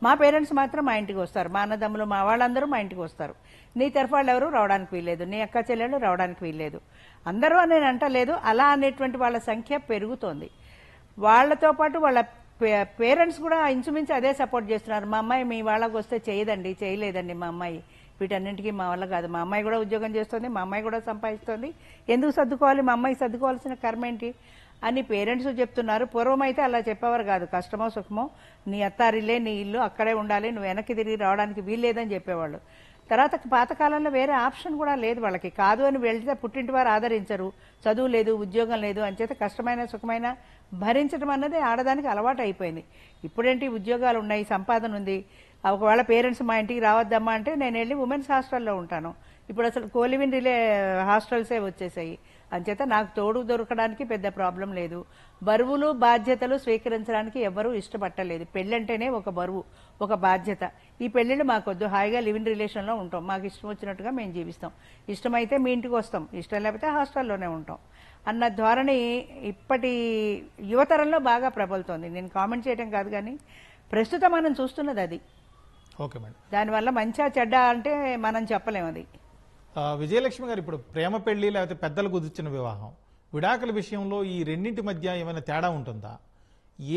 మా పేరెంట్స్ మాత్రం మా ఇంటికి వస్తారు, మా అన్నదమ్ములు మా వాళ్ళందరూ మా ఇంటికి వస్తారు. నీ తరఫు వాళ్ళు ఎవరు రావడానికి వీల్లేదు, నీ అక్క చెల్లెళ్ళు రావడానికి వీల్లేదు. అందరూ అని నేను అంటలేదు, అలా అనేటువంటి వాళ్ళ సంఖ్య పెరుగుతోంది. వాళ్లతో పాటు వాళ్ళ పేరెంట్స్ కూడా ఇంచుమించు అదే సపోర్ట్ చేస్తున్నారు. మా అమ్మాయి మీ వాళ్ళకి వస్తే చేయదండి, చేయలేదండి, మా అమ్మాయి వీటన్నింటికి మా వల్ల కాదు, మా అమ్మాయి కూడా ఉద్యోగం చేస్తుంది, మా అమ్మాయి కూడా సంపాదిస్తుంది, ఎందుకు సర్దుకోవాలి, మా అమ్మాయి సర్దుకోవాల్సిన కర్మ ఏంటి అని పేరెంట్స్ చెప్తున్నారు. పూర్వం అయితే అలా చెప్పేవారు కాదు. కష్టమో సుఖమో నీ అత్తారిల్లే, నీ ఇల్లు అక్కడే ఉండాలి, నువ్వు వెనక్కి తిరిగి రావడానికి వీల్లేదని చెప్పేవాళ్ళు. తర్వాత పాతకాలంలో వేరే ఆప్షన్ కూడా లేదు వాళ్ళకి. కాదు అని వెళ్తే పుట్టింటి వారు ఆదరించరు, చదువు లేదు, ఉద్యోగం లేదు, అంచేత కష్టమైన సుఖమైన భరించడం అన్నది ఆడదానికి అలవాటు అయిపోయింది. ఇప్పుడేంటి ఉద్యోగాలు ఉన్నాయి, సంపాదన ఉంది, ఒకవేళ పేరెంట్స్ మా ఇంటికి రావద్దమ్మా అంటే నేను వెళ్ళి ఉమెన్స్ హాస్టల్లో ఉంటాను. ఇప్పుడు అసలు కోలివిన్ రిలే హాస్టల్సే వచ్చేసాయి. అంచేత నాకు తోడు దొరకడానికి పెద్ద ప్రాబ్లం లేదు. బరువులు బాధ్యతలు స్వీకరించడానికి ఎవరూ ఇష్టపట్టలేదు. పెళ్ళంటేనే ఒక బరువు, ఒక బాధ్యత. ఈ పెళ్ళిళ్ళు మాకొద్దు, హాయిగా లివ్ ఇన్ రిలేషన్లో ఉంటాం, మాకు ఇష్టం వచ్చినట్టుగా మేము జీవిస్తాం, ఇష్టమైతే మీ ఇంటికి వస్తాం, ఇష్టం లేకపోతే హాస్టల్లోనే ఉంటాం అన్న ధోరణి ఇప్పటి యువతరంలో బాగా ప్రబలుతోంది. నేను కామెంట్ చేయడం కాదు, కానీ ప్రస్తుతం మనం చూస్తున్నది అది. Okay madam. దానివల్ల మంచిగా చెడ్డ అంటే మనం చెప్పలేము అది. విజయలక్ష్మి గారు, ఇప్పుడు ప్రేమ పెళ్లి లేకపోతే పెద్దలు కుదిర్చిన వివాహం, విడాకుల విషయంలో ఈ రెండింటి మధ్య ఏమైనా తేడా ఉంటుందా?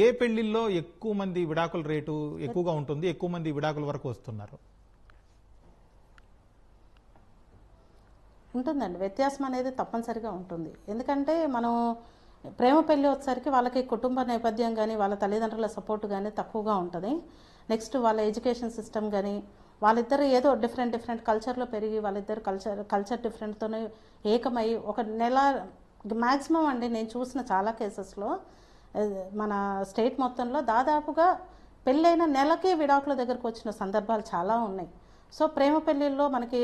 ఏ పెళ్లిల్లో ఎక్కువ మంది విడాకుల రేటు ఎక్కువగా ఉంటుంది, ఎక్కువ మంది విడాకుల వరకు వస్తున్నారు? ఉంటుందండి, వ్యత్యాసం అనేది తప్పనిసరిగా ఉంటుంది. ఎందుకంటే మనం ప్రేమ పెళ్లి వచ్చేసరికి వాళ్ళకి కుటుంబ నేపథ్యం కానీ వాళ్ళ తల్లిదండ్రుల సపోర్ట్ కానీ తక్కువగా ఉంటుంది. నెక్స్ట్ వాళ్ళ ఎడ్యుకేషన్ సిస్టమ్ కానీ, వాళ్ళిద్దరు ఏదో డిఫరెంట్ కల్చర్లో పెరిగి వాళ్ళిద్దరు కల్చర్ డిఫరెంట్తోనే ఏకమై ఒక నెల మ్యాక్సిమం అండి, నేను చూసిన చాలా కేసెస్లో మన స్టేట్ మొత్తంలో దాదాపుగా పెళ్ళైన నెలకే విడాకుల దగ్గరకు వచ్చిన సందర్భాలు చాలా ఉన్నాయి. సో ప్రేమ పెళ్ళిళ్ళలో మనకి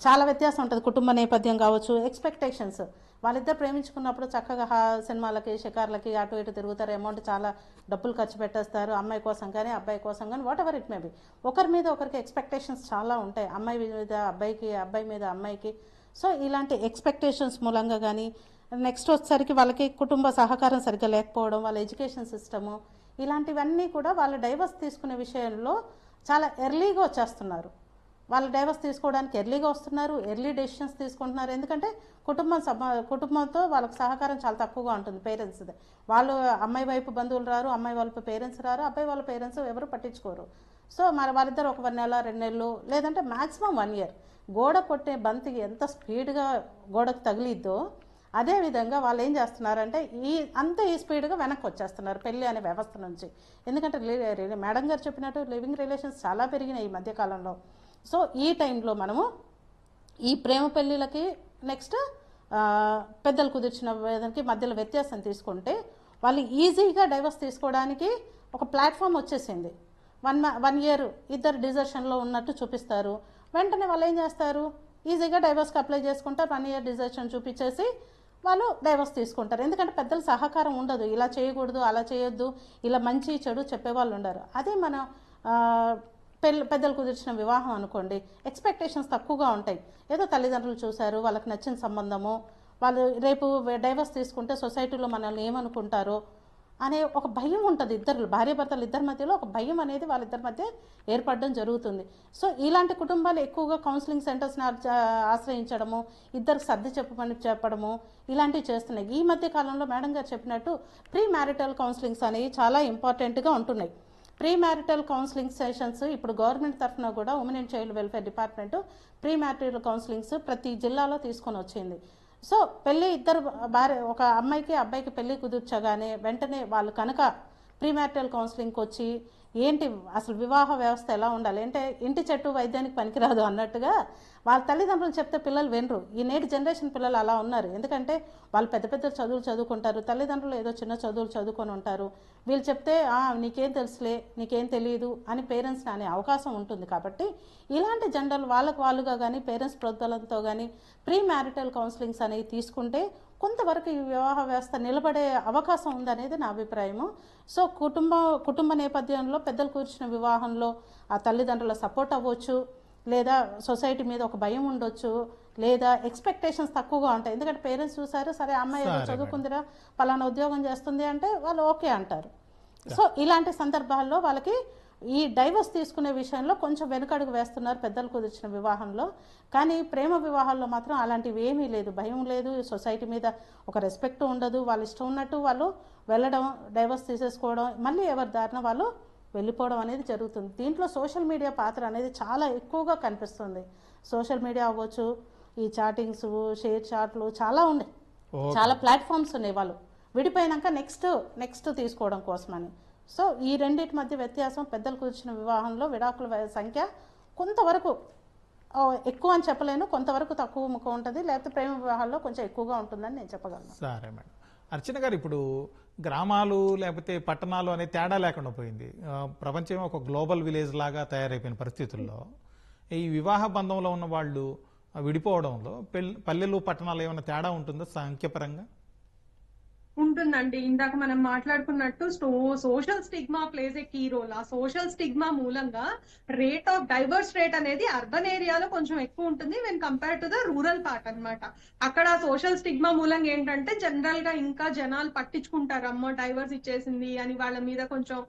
చాలా వ్యత్యాసం ఉంటుంది. కుటుంబ నేపథ్యం కావచ్చు, ఎక్స్పెక్టేషన్స్. వాళ్ళిద్దరు ప్రేమించుకున్నప్పుడు చక్కగా సినిమాలకి షికార్లకి అటు ఇటు తిరుగుతారు, అమౌంట్ చాలా డబ్బులు ఖర్చు పెట్టేస్తారు, అమ్మాయి కోసం కానీ అబ్బాయి కోసం కానీ, what ever it may be. ఒకరి మీద ఒకరికి ఎక్స్పెక్టేషన్స్ చాలా ఉంటాయి, అమ్మాయి మీద అబ్బాయికి, అబ్బాయి మీద అమ్మాయికి. సో ఇలాంటి ఎక్స్పెక్టేషన్స్ మూలంగా కానీ, నెక్స్ట్ వచ్చేసరికి వాళ్ళకి కుటుంబ సహకారం సరిగ్గా లేకపోవడం, వాళ్ళ ఎడ్యుకేషన్ సిస్టము, ఇలాంటివన్నీ కూడా వాళ్ళు డైవర్స్ తీసుకునే విషయంలో చాలా ఎర్లీగా వచ్చేస్తున్నారు. వాళ్ళు డైవర్స్ తీసుకోవడానికి ఎర్లీగా వస్తున్నారు, ఎర్లీ డెసిషన్స్ తీసుకుంటున్నారు. ఎందుకంటే కుటుంబంతో వాళ్ళకి సహకారం చాలా తక్కువగా ఉంటుంది పేరెంట్స్ది. వాళ్ళు అమ్మాయి వైపు బంధువులు రారు, అమ్మాయి వైపు పేరెంట్స్ రారు, అబ్బాయి వాళ్ళ పేరెంట్స్ ఎవరు పట్టించుకోరు. సో మరి వాళ్ళిద్దరు ఒక 1 నెల 2 నెలలు లేదంటే మ్యాక్సిమం 1 year గోడ కొట్టే బంతికి ఎంత స్పీడ్గా గోడకు తగిలిద్దో అదేవిధంగా వాళ్ళు ఏం చేస్తున్నారంటే ఈ స్పీడ్గా వెనక్కి వచ్చేస్తున్నారు పెళ్ళి అనే వ్యవస్థ నుంచి. ఎందుకంటే మేడం గారు చెప్పినట్టు లివింగ్ రిలేషన్స్ చాలా పెరిగినాయి ఈ మధ్యకాలంలో. సో ఈ టైంలో మనము ఈ ప్రేమ పెళ్ళిళ్ళకి నెక్స్ట్ పెద్దలు కుదిర్చిన దానికి మధ్యలో వ్యత్యాసం తీసుకుంటే వాళ్ళు ఈజీగా డైవర్స్ తీసుకోవడానికి ఒక ప్లాట్ఫామ్ వచ్చేసింది. 1 year ఇద్దరు డిజర్షన్లో ఉన్నట్టు చూపిస్తారు, వెంటనే వాళ్ళు ఏం చేస్తారు, ఈజీగా డైవర్స్కి అప్లై చేసుకుంటారు. 1 year డిజర్షన్ చూపించేసి వాళ్ళు డైవర్స్ తీసుకుంటారు. ఎందుకంటే పెద్దల సహకారం ఉండదు, ఇలా చేయకూడదు అలా చేయొద్దు, ఇలా మంచి చెడు చెప్పేవాళ్ళు ఉండరు. అదే మన పెద్దలు కుదిర్చిన వివాహం అనుకోండి, ఎక్స్పెక్టేషన్స్ తక్కువగా ఉంటాయి. ఏదో తల్లిదండ్రులు చూశారు, వాళ్ళకి నచ్చిన సంబంధము, వాళ్ళు రేపు డైవర్స్ తీసుకుంటే సొసైటీలో మనల్ని ఏమనుకుంటారో అనే ఒక భయం ఉంటుంది. భార్యాభర్తలు ఇద్దరి మధ్యలో ఒక భయం అనేది వాళ్ళిద్దరి మధ్య ఏర్పడడం జరుగుతుంది. సో ఇలాంటి కుటుంబాలు ఎక్కువగా కౌన్సిలింగ్ సెంటర్స్ని ఆశ్రయించడము, ఇద్దరికి సర్ది చెప్పడము ఇలాంటివి చేస్తున్నాయి. ఈ మధ్య కాలంలో మేడం గారు చెప్పినట్టు ప్రీ మ్యారిటల్ కౌన్సిలింగ్స్ అనేవి చాలా ఇంపార్టెంట్గా ఉంటున్నాయి. ప్రీ మ్యారిటల్ కౌన్సిలింగ్ సెషన్స్ ఇప్పుడు గవర్నమెంట్ తరఫున కూడా women and child welfare department pre marital counsellings ప్రతి జిల్లాలో తీసుకొని వచ్చింది. సో పెళ్ళి ఒక అమ్మాయికి అబ్బాయికి పెళ్ళి కుదుర్చగానే వెంటనే వాళ్ళు కనుక ప్రీ మ్యారిటల్ కౌన్సిలింగ్కి వచ్చి ఏంటి అసలు వివాహ వ్యవస్థ ఎలా ఉండాలి అంటే, ఇంటి చెట్టు వైద్యానికి పనికిరాదు అన్నట్టుగా వాళ్ళ తల్లిదండ్రులు చెప్తే పిల్లలు వినరు. ఈ నేటి జనరేషన్ పిల్లలు అలా ఉన్నారు. ఎందుకంటే వాళ్ళు పెద్ద పెద్ద చదువులు చదువుకుంటారు, తల్లిదండ్రులు ఏదో చిన్న చదువులు చదువుకొని ఉంటారు. వీళ్ళు చెప్తే నీకేం తెలుసులే, నీకేం తెలియదు అని పేరెంట్స్ని అనే అవకాశం ఉంటుంది. కాబట్టి ఇలాంటి జనరల్ వాళ్ళుగా కానీ పేరెంట్స్ ప్రోద్బలంతో కానీ ప్రీ మ్యారిటల్ కౌన్సిలింగ్స్ అనేవి తీసుకుంటే కొంతవరకు ఈ వివాహ వ్యవస్థ నిలబడే అవకాశం ఉందనేది నా అభిప్రాయము. సో కుటుంబ నేపథ్యంలో పెద్దలు కూర్చున్న వివాహంలో ఆ తల్లిదండ్రుల సపోర్ట్ అవ్వచ్చు, లేదా సొసైటీ మీద ఒక భయం ఉండొచ్చు, లేదా ఎక్స్పెక్టేషన్స్ తక్కువగా ఉంటాయి. ఎందుకంటే పేరెంట్స్ చూసారు, సరే అమ్మాయి ఏదో చదువుకుందిరా, పలానా ఉద్యోగం చేస్తుంది అంటే వాళ్ళు ఓకే అంటారు. సో ఇలాంటి సందర్భాల్లో వాళ్ళకి ఈ డైవర్స్ తీసుకునే విషయంలో కొంచెం వెనుకడుగు వేస్తున్నారు పెద్దలు కుదిర్చిన వివాహంలో. కానీ ప్రేమ వివాహాల్లో మాత్రం అలాంటివి ఏమీ లేదు, భయం లేదు, సొసైటీ మీద ఒక రెస్పెక్ట్ ఉండదు. వాళ్ళు ఇష్టం ఉన్నట్టు వాళ్ళు వెళ్ళడం, డైవర్స్ తీసేసుకోవడం, మళ్ళీ ఎవరి దారిన వాళ్ళు వెళ్ళిపోవడం అనేది జరుగుతుంది. దీంట్లో సోషల్ మీడియా పాత్ర అనేది చాలా ఎక్కువగా కనిపిస్తుంది. సోషల్ మీడియా అవ్వచ్చు, ఈ చాటింగ్స్, షేర్ చాట్లు చాలా ఉన్నాయి, చాలా ప్లాట్ఫామ్స్ ఉన్నాయి వాళ్ళు విడిపోయినాక నెక్స్ట్ తీసుకోవడం కోసమని. సో ఈ రెండింటి మధ్య వ్యత్యాసం పెద్దలు కూర్చున్న వివాహంలో విడాకుల సంఖ్య కొంతవరకు ఎక్కువ అని చెప్పలేను, కొంతవరకు తక్కువ ఉంటుంది, లేకపోతే ప్రేమ వివాహాల్లో కొంచెం ఎక్కువగా ఉంటుందని నేను చెప్పగలను. సరే మేడం. అర్చన గారు, ఇప్పుడు గ్రామాలు లేకపోతే పట్టణాలు అనే తేడా లేకుండా పోయింది. ప్రపంచం ఒక గ్లోబల్ విలేజ్ లాగా తయారైపోయిన పరిస్థితుల్లో ఈ వివాహ బంధంలో ఉన్న వాళ్ళు విడిపోవడంలో పల్లెలు పట్టణాలు ఏమైనా తేడా ఉంటుందా సంఖ్యపరంగా? ఉంటుందండి. ఇందాక మనం మాట్లాడుకున్నట్టు సోషల్ స్టిగ్మా ప్లేస్ ఏ కీ రోల్. ఆ సోషల్ స్టిగ్మా మూలంగా డైవర్స్ రేట్ అనేది అర్బన్ ఏరియాలో కొంచెం ఎక్కువ ఉంటుంది when compare to the rural part అన్నమాట. అక్కడ సోషల్ స్టిగ్మా మూలంగా ఏంటంటే జనరల్ గా ఇంకా జనాలు పట్టించుకుంటారు, అమ్మో డైవర్స్ ఇచ్చేసింది అని వాళ్ళ మీద కొంచెం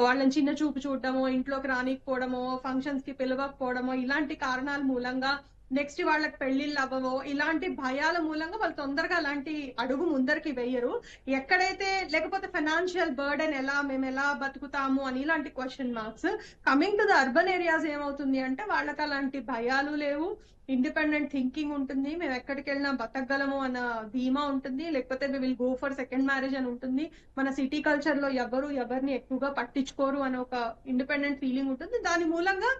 వాళ్ళని చిన్న చూపు చూడడమో, ఇంట్లోకి రానికపోవడమో, ఫంక్షన్స్ కి పిలవకపోవడమో, ఇలాంటి కారణాల మూలంగా నెక్స్ట్ వాళ్ళకి పెళ్లిళ్ళు అవ్వవో, ఇలాంటి భయాల మూలంగా వాళ్ళు తొందరగా అలాంటి అడుగు ముందరికి వెయ్యరు. ఎక్కడైతే లేకపోతే ఫైనాన్షియల్ బర్డెన్ మేము ఎలా బతుకుతాము అని ఇలాంటి question marks. Coming to the urban areas ఏమవుతుంది అంటే వాళ్ళకి అలాంటి భయాలు లేవు, ఇండిపెండెంట్ థింకింగ్ ఉంటుంది, మేము ఎక్కడికి వెళ్ళినా బతకగలము అన్న ధీమా ఉంటుంది, లేకపోతే we will go for second marriage అని ఉంటుంది. మన సిటీ కల్చర్ లో ఎవరిని ఎక్కువగా పట్టించుకోరు అని ఒక ఇండిపెండెంట్ ఫీలింగ్ ఉంటుంది. దాని మూలంగా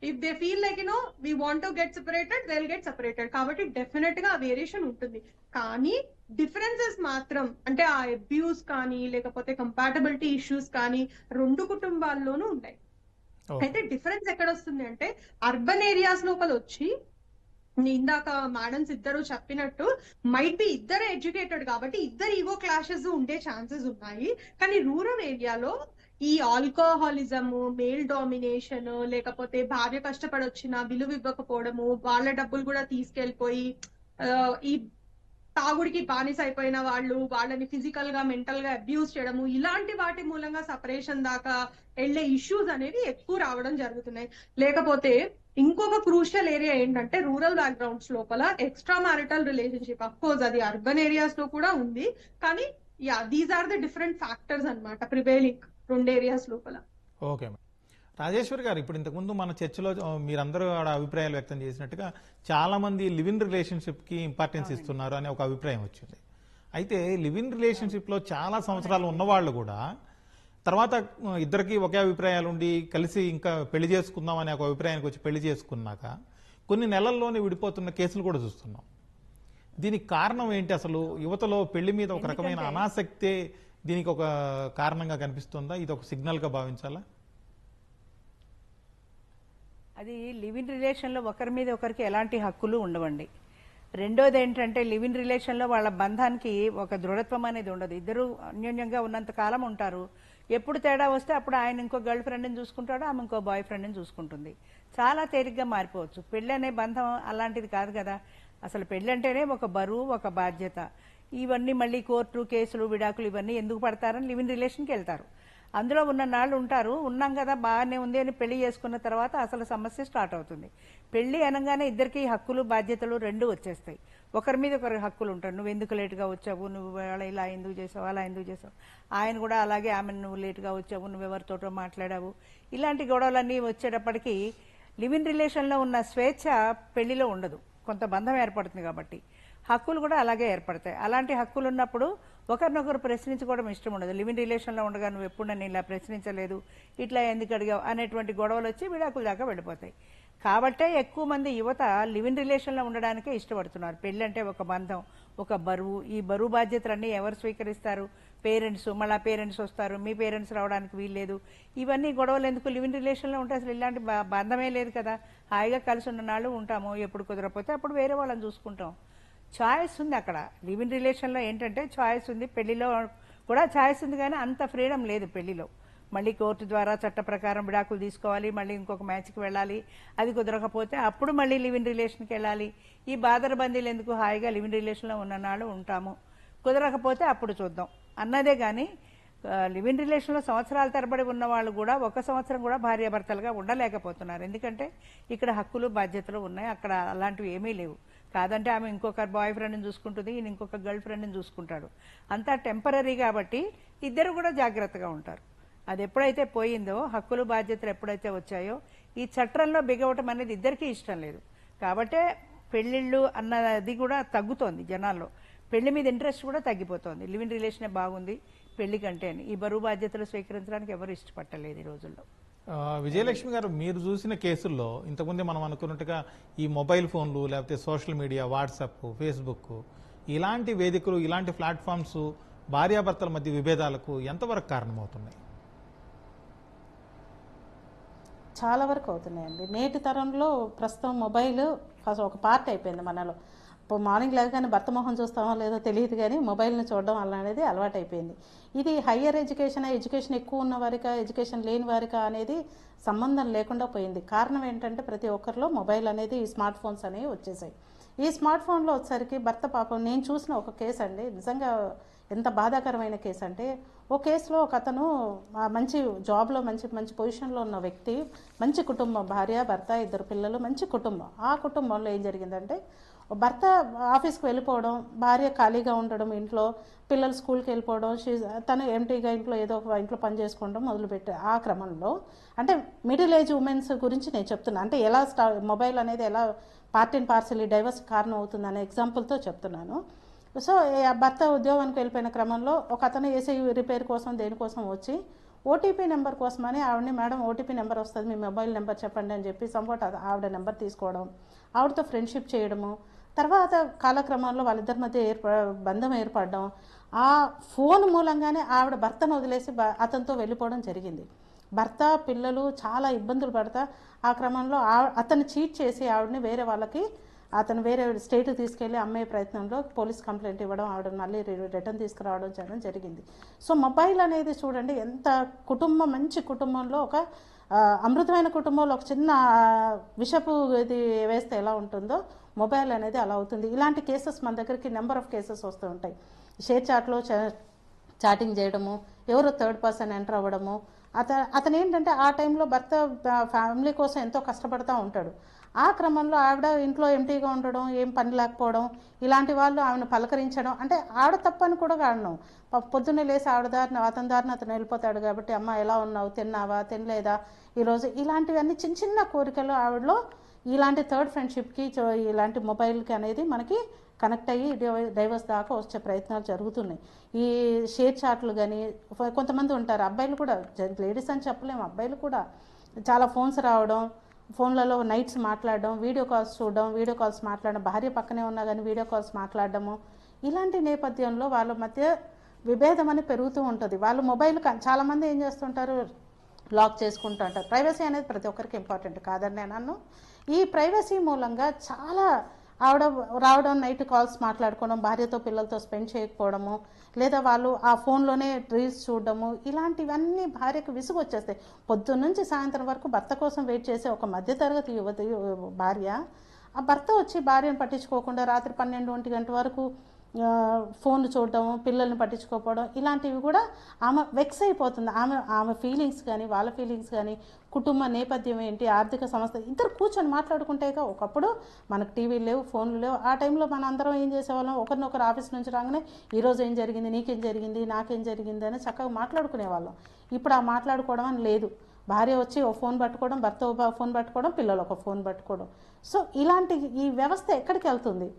if they feel like we want to get separated, they will get separated. కాబట్టి డెఫినెట్ గా ఆ వేరియేషన్ ఉంటుంది. కానీ డిఫరెన్సెస్ మాత్రం అంటే ఆ అబ్యూస్ కానీ లేకపోతే కంపాటబిలిటీ ఇష్యూస్ కానీ రెండు కుటుంబాల్లోనూ ఉన్నాయి. అయితే డిఫరెన్స్ ఎక్కడ వస్తుంది అంటే అర్బన్ ఏరియాస్ లోపల వచ్చి ఇందాక మేడమ్స్ ఇద్దరు చెప్పినట్టు మైట్ బి ఇద్దరు ఎడ్యుకేటెడ్ కాబట్టి ఇద్దరు ఈగో క్లాషెస్ ఉండే ఛాన్సెస్ ఉన్నాయి. కానీ రూరల్ ఏరియాలో ఈ ఆల్కహాలిజం, మేల్ డామినేషన్, లేకపోతే భార్య కష్టపడి వచ్చిన విలువ ఇవ్వకపోవడము, వాళ్ళ డబ్బులు కూడా తీసుకెళ్లిపోయి ఈ తాగుడికి బానిస అయిపోయిన వాళ్ళని ఫిజికల్ గా మెంటల్ గా అబ్యూస్ చేయడము, ఇలాంటి వాటి మూలంగా సపరేషన్ దాకా వెళ్లే ఇష్యూస్ అనేవి ఎక్కువ రావడం జరుగుతున్నాయి. లేకపోతే ఇంకొక క్రూషియల్ ఏరియా ఏంటంటే రూరల్ బ్యాక్గ్రౌండ్స్ లోపల extra marital relationship. Of course అది అర్బన్ ఏరియాస్ లో కూడా ఉంది, కానీ these are the different factors అన్నమాట ప్రివైలింగ్ రెండు ఏరియాస్ లోపల. Okay madam. రాజేశ్వరి గారు, ఇప్పుడు ఇంతకుముందు మన చర్చలో మీరందరూ ఆడ అభిప్రాయాలు వ్యక్తం చేసినట్టుగా చాలా మంది లివ్ ఇన్ రిలేషన్షిప్ కి ఇంపార్టెన్స్ ఇస్తున్నారు అనే ఒక అభిప్రాయం వచ్చింది. అయితే లివ్ ఇన్ రిలేషన్షిప్ లో చాలా సంవత్సరాలు ఉన్నవాళ్ళు కూడా తర్వాత ఇద్దరికి ఒకే అభిప్రాయాలు ఉండి కలిసి ఇంకా పెళ్లి చేసుకుందాం అనే ఒక అభిప్రాయానికి వచ్చి పెళ్లి చేసుకున్నాక కొన్ని నెలల్లోనే విడిపోతున్న కేసులు కూడా చూస్తున్నాం. దీనికి కారణం ఏంటి? అసలు యువతలో పెళ్లి మీద ఒక రకమైన అనాసక్తే దీనికి ఒక కారణంగా కనిపిస్తుందా? ఇది ఒక సిగ్నల్ గా భావించాలా? అది లివ్ ఇన్ రిలేషన్లో ఒకరి మీద ఒకరికి ఎలాంటి హక్కులు ఉండవండి. రెండోది ఏంటంటే లివ్ ఇన్ రిలేషన్లో వాళ్ళ బంధానికి ఒక దృఢత్వం అనేది ఉండదు. ఇద్దరు అన్యోన్యంగా ఉన్నంత కాలం ఉంటారు. ఎప్పుడు తేడా వస్తే అప్పుడు ఆయన ఇంకో గర్ల్ ఫ్రెండ్ని చూసుకుంటాడు, ఆమె ఇంకో బాయ్ ఫ్రెండ్ని చూసుకుంటుంది. చాలా తేలిగ్గా మారిపోవచ్చు. పెళ్ళి అనే బంధం అలాంటిది కాదు కదా. అసలు పెళ్ళి అంటేనే ఒక బరువు, ఒక బాధ్యత. ఇవన్నీ మళ్ళీ కోర్టు కేసులు, విడాకులు ఇవన్నీ ఎందుకు పడతారని లివ్ ఇన్ రిలేషన్కి వెళ్తారు. అందులో ఉన్న నాళ్ళు ఉంటారు, ఉన్నాం కదా బాగానే ఉంది అని పెళ్లి చేసుకున్న తర్వాత అసలు సమస్య స్టార్ట్ అవుతుంది. పెళ్లి అనగానే ఇద్దరికి హక్కులు బాధ్యతలు రెండు వచ్చేస్తాయి. ఒకరి మీద ఒకరి హక్కులు ఉంటాయి. నువ్వు ఎందుకు లేటుగా వచ్చావు, నువ్వు ఇలా ఎందుకు చేసావు, అలా ఎందుకు చేసావు. ఆయన కూడా అలాగే ఆమె నువ్వు లేటుగా వచ్చావు, నువ్వు ఎవరితోటో మాట్లాడావు. ఇలాంటి గొడవలన్నీ వచ్చేటప్పటికి లివ్ ఇన్ రిలేషన్లో ఉన్న స్వేచ్ఛ పెళ్లిలో ఉండదు. కొంత బంధం ఏర్పడుతుంది కాబట్టి హక్కులు కూడా అలాగే ఏర్పడతాయి. అలాంటి హక్కులు ఉన్నప్పుడు ఒకరినొకరు ప్రశ్నించుకోవడం ఇష్టం ఉండదు. లివ్ ఇన్ రిలేషన్లో ఉండగా నువ్వు ఎప్పుడు నన్ను ఇలా ప్రశ్నించలేదు, ఇట్లా ఎందుకు అడిగావు అనేటువంటి గొడవలు వచ్చి విడాకుల దాకా వెళ్ళిపోతాయి. కాబట్టే ఎక్కువ మంది యువత లివ్ ఇన్ రిలేషన్లో ఉండడానికే ఇష్టపడుతున్నారు. పెళ్ళి అంటే ఒక బంధం, ఒక బరువు. ఈ బరువు బాధ్యతలన్నీ ఎవరు స్వీకరిస్తారు? పేరెంట్స్. మళ్ళీ పేరెంట్స్ వస్తారు, మీ పేరెంట్స్ రావడానికి వీల్లేదు. ఇవన్నీ గొడవలు ఎందుకు? లివ్ ఇన్ రిలేషన్లో ఉంటే అసలు ఇలాంటి బంధమే లేదు కదా. హాయిగా కలిసి ఉన్న నాళ్ళు ఉంటాము, ఎప్పుడు కుదరకపోతే అప్పుడు వేరే వాళ్ళని చూసుకుంటాం. చాయిస్ ఉంది అక్కడ. లివ్ ఇన్ రిలేషన్లో ఏంటంటే చాయిస్ ఉంది, పెళ్లిలో కూడా చాయిస్ ఉంది, కానీ అంత ఫ్రీడమ్ లేదు పెళ్లిలో. మళ్ళీ కోర్టు ద్వారా చట్ట ప్రకారం విడాకులు తీసుకోవాలి, మళ్ళీ ఇంకొక మ్యాచ్కి వెళ్ళాలి, అది కుదరకపోతే అప్పుడు మళ్ళీ లివ్ ఇన్ రిలేషన్కి వెళ్ళాలి. ఈ బాదరబందీలు ఎందుకు? హాయిగా లివ్ ఇన్ రిలేషన్లో ఉన్న నాళ్ళు ఉంటాము, కుదరకపోతే అప్పుడు చూద్దాం అన్నదే. కానీ లివ్ ఇన్ రిలేషన్లో సంవత్సరాల తరబడి ఉన్న వాళ్ళు కూడా ఒక సంవత్సరం కూడా భార్యాభర్తలుగా ఉండలేకపోతున్నారు. ఎందుకంటే ఇక్కడ హక్కులు బాధ్యతలు ఉన్నాయి, అక్కడ అలాంటివి ఏమీ లేవు. కాదంటే ఆమె ఇంకొక బాయ్ ఫ్రెండ్ని చూసుకుంటుంది, ఈయన ఇంకొక గర్ల్ ఫ్రెండ్ని చూసుకుంటాడు. అంతా టెంపరీ కాబట్టి ఇద్దరు కూడా జాగ్రత్తగా ఉంటారు. అది ఎప్పుడైతే పోయిందో, హక్కులు బాధ్యతలు ఎప్పుడైతే వచ్చాయో, ఈ చట్టంలో బిగవటం అనేది ఇద్దరికీ ఇష్టం లేదు. కాబట్టే పెళ్ళిళ్ళు అన్నది కూడా తగ్గుతోంది జనాల్లో. పెళ్లి మీద ఇంట్రెస్ట్ కూడా తగ్గిపోతుంది. లివ్ ఇన్ రిలేషనే బాగుంది పెళ్లి కంటే. ఈ బరువు బాధ్యతలు స్వీకరించడానికి ఎవరు ఇష్టపట్టలేదు ఈ రోజుల్లో. విజయలక్ష్మి గారు, మీరు చూసిన కేసుల్లో ఇంతకుముందే మనం అనుకున్నట్టుగా ఈ మొబైల్ ఫోన్లు, లేకపోతే సోషల్ మీడియా, వాట్సాప్, ఫేస్బుక్ ఇలాంటి వేదికలు, ఇలాంటి ప్లాట్ఫామ్స్ భార్యాభర్తల మధ్య విభేదాలకు ఎంతవరకు కారణమవుతున్నాయి? చాలా వరకు అవుతున్నాయండి. నేటి తరంలో ప్రస్తుతం మొబైల్ ఫస్ట్ ఒక పార్ట్ అయిపోయింది మనలో. ఇప్పుడు మార్నింగ్ లేవగానే భర్త మొహం చూస్తామో లేదో తెలియదు కానీ మొబైల్ని చూడడం వల్ల అనేది అలవాటు అయిపోయింది. ఇది హయ్యర్ ఎడ్యుకేషన్ ఎక్కువ ఉన్న వారికా ఎడ్యుకేషన్ లేని వారికా అనేది సంబంధం లేకుండా పోయింది. కారణం ఏంటంటే ప్రతి ఒక్కరిలో మొబైల్ అనేది ఈ స్మార్ట్ ఫోన్స్ అనేవి వచ్చేసాయి. ఈ స్మార్ట్ ఫోన్లో వచ్చేసరికి భర్త పాపం నేను చూసిన ఒక కేసు అండి, నిజంగా ఎంత బాధాకరమైన కేసు అంటే, ఓ కేసులో ఒక అతను మంచి జాబ్లో మంచి పొజిషన్లో ఉన్న వ్యక్తి, మంచి కుటుంబం, భార్య భర్త 2 పిల్లలు, మంచి కుటుంబం. ఆ కుటుంబంలో ఏం జరిగిందంటే భర్త ఆఫీస్కి వెళ్ళిపోవడం, భార్య ఖాళీగా ఉండడం ఇంట్లో, పిల్లలు స్కూల్కి వెళ్ళిపోవడం, తను ఎంటీగా ఇంట్లో ఏదో ఒక ఇంట్లో పని చేసుకోవడం మొదలుపెట్టారు. ఆ క్రమంలో అంటే మిడిల్ ఏజ్ ఉమెన్స్ గురించి నేను చెప్తున్నాను, అంటే ఎలా మొబైల్ అనేది ఎలా పార్ట్ అండ్ పార్సల్ ఈ డైవర్స్ కారణం అవుతుంది అనే ఎగ్జాంపుల్తో చెప్తున్నాను. సో భర్త ఉద్యోగానికి వెళ్ళిపోయిన క్రమంలో ఒక అతను ఏసీ రిపేర్ కోసం దేనికోసం వచ్చి ఓటీపీ నెంబర్ కోసమని ఆవిడని, మేడం ఓటీపీ నెంబర్ వస్తుంది, మీ మొబైల్ నెంబర్ చెప్పండి అని చెప్పి సంపాట్ ఆవిడ నెంబర్ తీసుకోవడం, ఆవిడతో ఫ్రెండ్షిప్ చేయడము, తర్వాత కాలక్రమంలో వాళ్ళిద్దరి మధ్య బంధం ఏర్పడడం, ఆ ఫోన్ మూలంగానే ఆవిడ భర్తను వదిలేసి అతనితో వెళ్ళిపోవడం జరిగింది. భర్త పిల్లలు చాలా ఇబ్బందులు పడతా ఆ క్రమంలో అతను చీట్ చేసి ఆవిడని అతను వేరే స్టేట్ తీసుకెళ్లి అమ్మే ప్రయత్నంలో పోలీస్ కంప్లైంట్ ఇవ్వడం, ఆవిడ మళ్ళీ రిటర్న్ తీసుకురావడం చేయడం జరిగింది. సో మొబైల్ అనేది చూడండి ఎంత మంచి కుటుంబంలో ఒక అమృతమైన కుటుంబంలో ఒక చిన్న విషపు ఇది వేస్తే ఎలా ఉంటుందో మొబైల్ అనేది అలా అవుతుంది. ఇలాంటి కేసెస్ మన దగ్గరికి నెంబర్ ఆఫ్ కేసెస్ వస్తూ ఉంటాయి. షేర్ చాట్లో చాటింగ్ చేయడము, ఎవరో థర్డ్ పర్సన్ ఎంటర్ అవ్వడము, అతను ఏంటంటే ఆ టైంలో భర్త ఫ్యామిలీ కోసం ఎంతో కష్టపడుతూ ఉంటాడు. ఆ క్రమంలో ఆవిడ ఇంట్లో ఎంటీగా ఉండడం, ఏం పని లేకపోవడం, ఇలాంటి వాళ్ళు ఆవిడని పలకరించడం, అంటే ఆవిడ తప్పని కూడా కారణం. పొద్దున్నే లేసి ఆవిడ దారిన అతని దారిన అతను వెళ్ళిపోతాడు కాబట్టి, అమ్మ ఎలా ఉన్నావు, తిన్నావా, తినలేదా ఈరోజు, ఇలాంటివన్నీ చిన్న కోరికలు ఆవిడలో ఇలాంటి థర్డ్ ఫ్రెండ్షిప్కి ఇలాంటి మొబైల్కి అనేది మనకి కనెక్ట్ అయ్యి డైవర్స్ దాకా వచ్చే ప్రయత్నాలు జరుగుతున్నాయి. ఈ షేర్ చాట్లు కానీ కొంతమంది ఉంటారు, అబ్బాయిలు కూడా, లేడీస్ అని చెప్పలేము, అబ్బాయిలు కూడా చాలా ఫోన్స్ రావడం, ఫోన్లలో నైట్స్ మాట్లాడడం, వీడియో కాల్స్ మాట్లాడడం, భార్య పక్కనే ఉన్నా కానీ వీడియో కాల్స్ మాట్లాడడము, ఇలాంటి నేపథ్యంలో వాళ్ళ మధ్య విభేదం అని పెరుగుతూ ఉంటుంది. వాళ్ళు మొబైల్ చాలామంది ఏం చేస్తుంటారు, లాక్ చేసుకుంటూ ఉంటారు. ప్రైవసీ అనేది ప్రతి ఒక్కరికి ఇంపార్టెంట్ కాదని నేను అన్నాను. ఈ ప్రైవసీ మూలంగా చాలా ఆవిడ రావడం, నైట్ కాల్స్ మాట్లాడుకోవడం, భార్యతో పిల్లలతో స్పెండ్ చేయకపోవడము, లేదా వాళ్ళు ఆ ఫోన్లోనే రీల్స్ చూడడము, ఇలాంటివన్నీ భార్యకు విసుగు వచ్చేస్తాయి. పొద్దున్న నుంచి సాయంత్రం వరకు భర్త కోసం వెయిట్ చేసే ఒక మధ్యతరగతి యువతి భార్య, ఆ భర్త వచ్చి భార్యను పట్టించుకోకుండా రాత్రి 12-1 గంట వరకు ఫోన్లు చూడడం, పిల్లల్ని పట్టించుకోకపోవడం, ఇలాంటివి కూడా ఆమె వెక్స్ అయిపోతుంది. ఆమె ఫీలింగ్స్ కానీ వాళ్ళ ఫీలింగ్స్ కానీ, కుటుంబ నేపథ్యం ఏంటి, ఆర్థిక సమస్య, ఇద్దరు కూర్చొని మాట్లాడుకుంటేగా. ఒకప్పుడు మనకు టీవీలు లేవు, ఫోన్లు లేవు. ఆ టైంలో మన అందరం ఏం చేసేవాళ్ళం, ఒకరినొకరు ఆఫీస్ నుంచి రాగానే ఈరోజు ఏం జరిగింది, నీకేం జరిగింది, నాకేం జరిగింది అని చక్కగా మాట్లాడుకునేవాళ్ళం. ఇప్పుడు ఆ మాట్లాడుకోవడం అని లేదు. భార్య వచ్చి ఒక ఫోన్ పట్టుకోవడం, భర్త ఒక ఫోన్ పట్టుకోవడం, పిల్లలు ఒక ఫోన్ పట్టుకోవడం. సో ఇలాంటి ఈ వ్యవస్థ ఎక్కడికి వెళ్తుంది,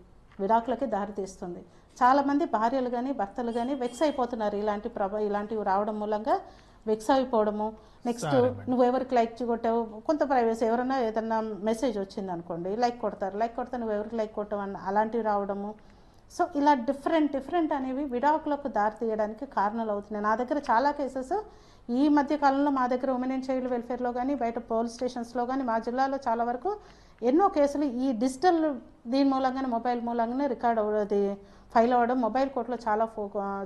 విడాకులకి దారితీస్తుంది. చాలామంది భార్యలు కానీ భర్తలు కానీ వెక్స్ అయిపోతున్నారు. ఇలాంటివి రావడం మూలంగా వెక్స్ అయిపోవడము. నెక్స్ట్ నువ్వెవరికి లైక్ కొట్టావు, కొంత ప్రైవసీ, ఎవరైనా ఏదన్నా మెసేజ్ వచ్చింది అనుకోండి లైక్ కొడతారు, నువ్వెవరికి లైక్ కొట్టావు అని అలాంటివి రావడము. సో ఇలా డిఫరెంట్ అనేవి విడాకులకు దారి తీయడానికి కారణాలు అవుతున్నాయి. నా దగ్గర చాలా కేసెస్ ఈ మధ్య కాలంలో మా దగ్గర ఉమెన్ అండ్ చైల్డ్ వెల్ఫేర్లో కానీ బయట పోలీస్ స్టేషన్స్లో కానీ మా జిల్లాలో చాలా వరకు ఎన్నో కేసులు ఈ డిజిటల్ దీని మూలంగానే, మొబైల్ మూలంగానే రికార్డ్ అవ్వడం, ఫైల్ అవ్వడం, మొబైల్ కోర్టులో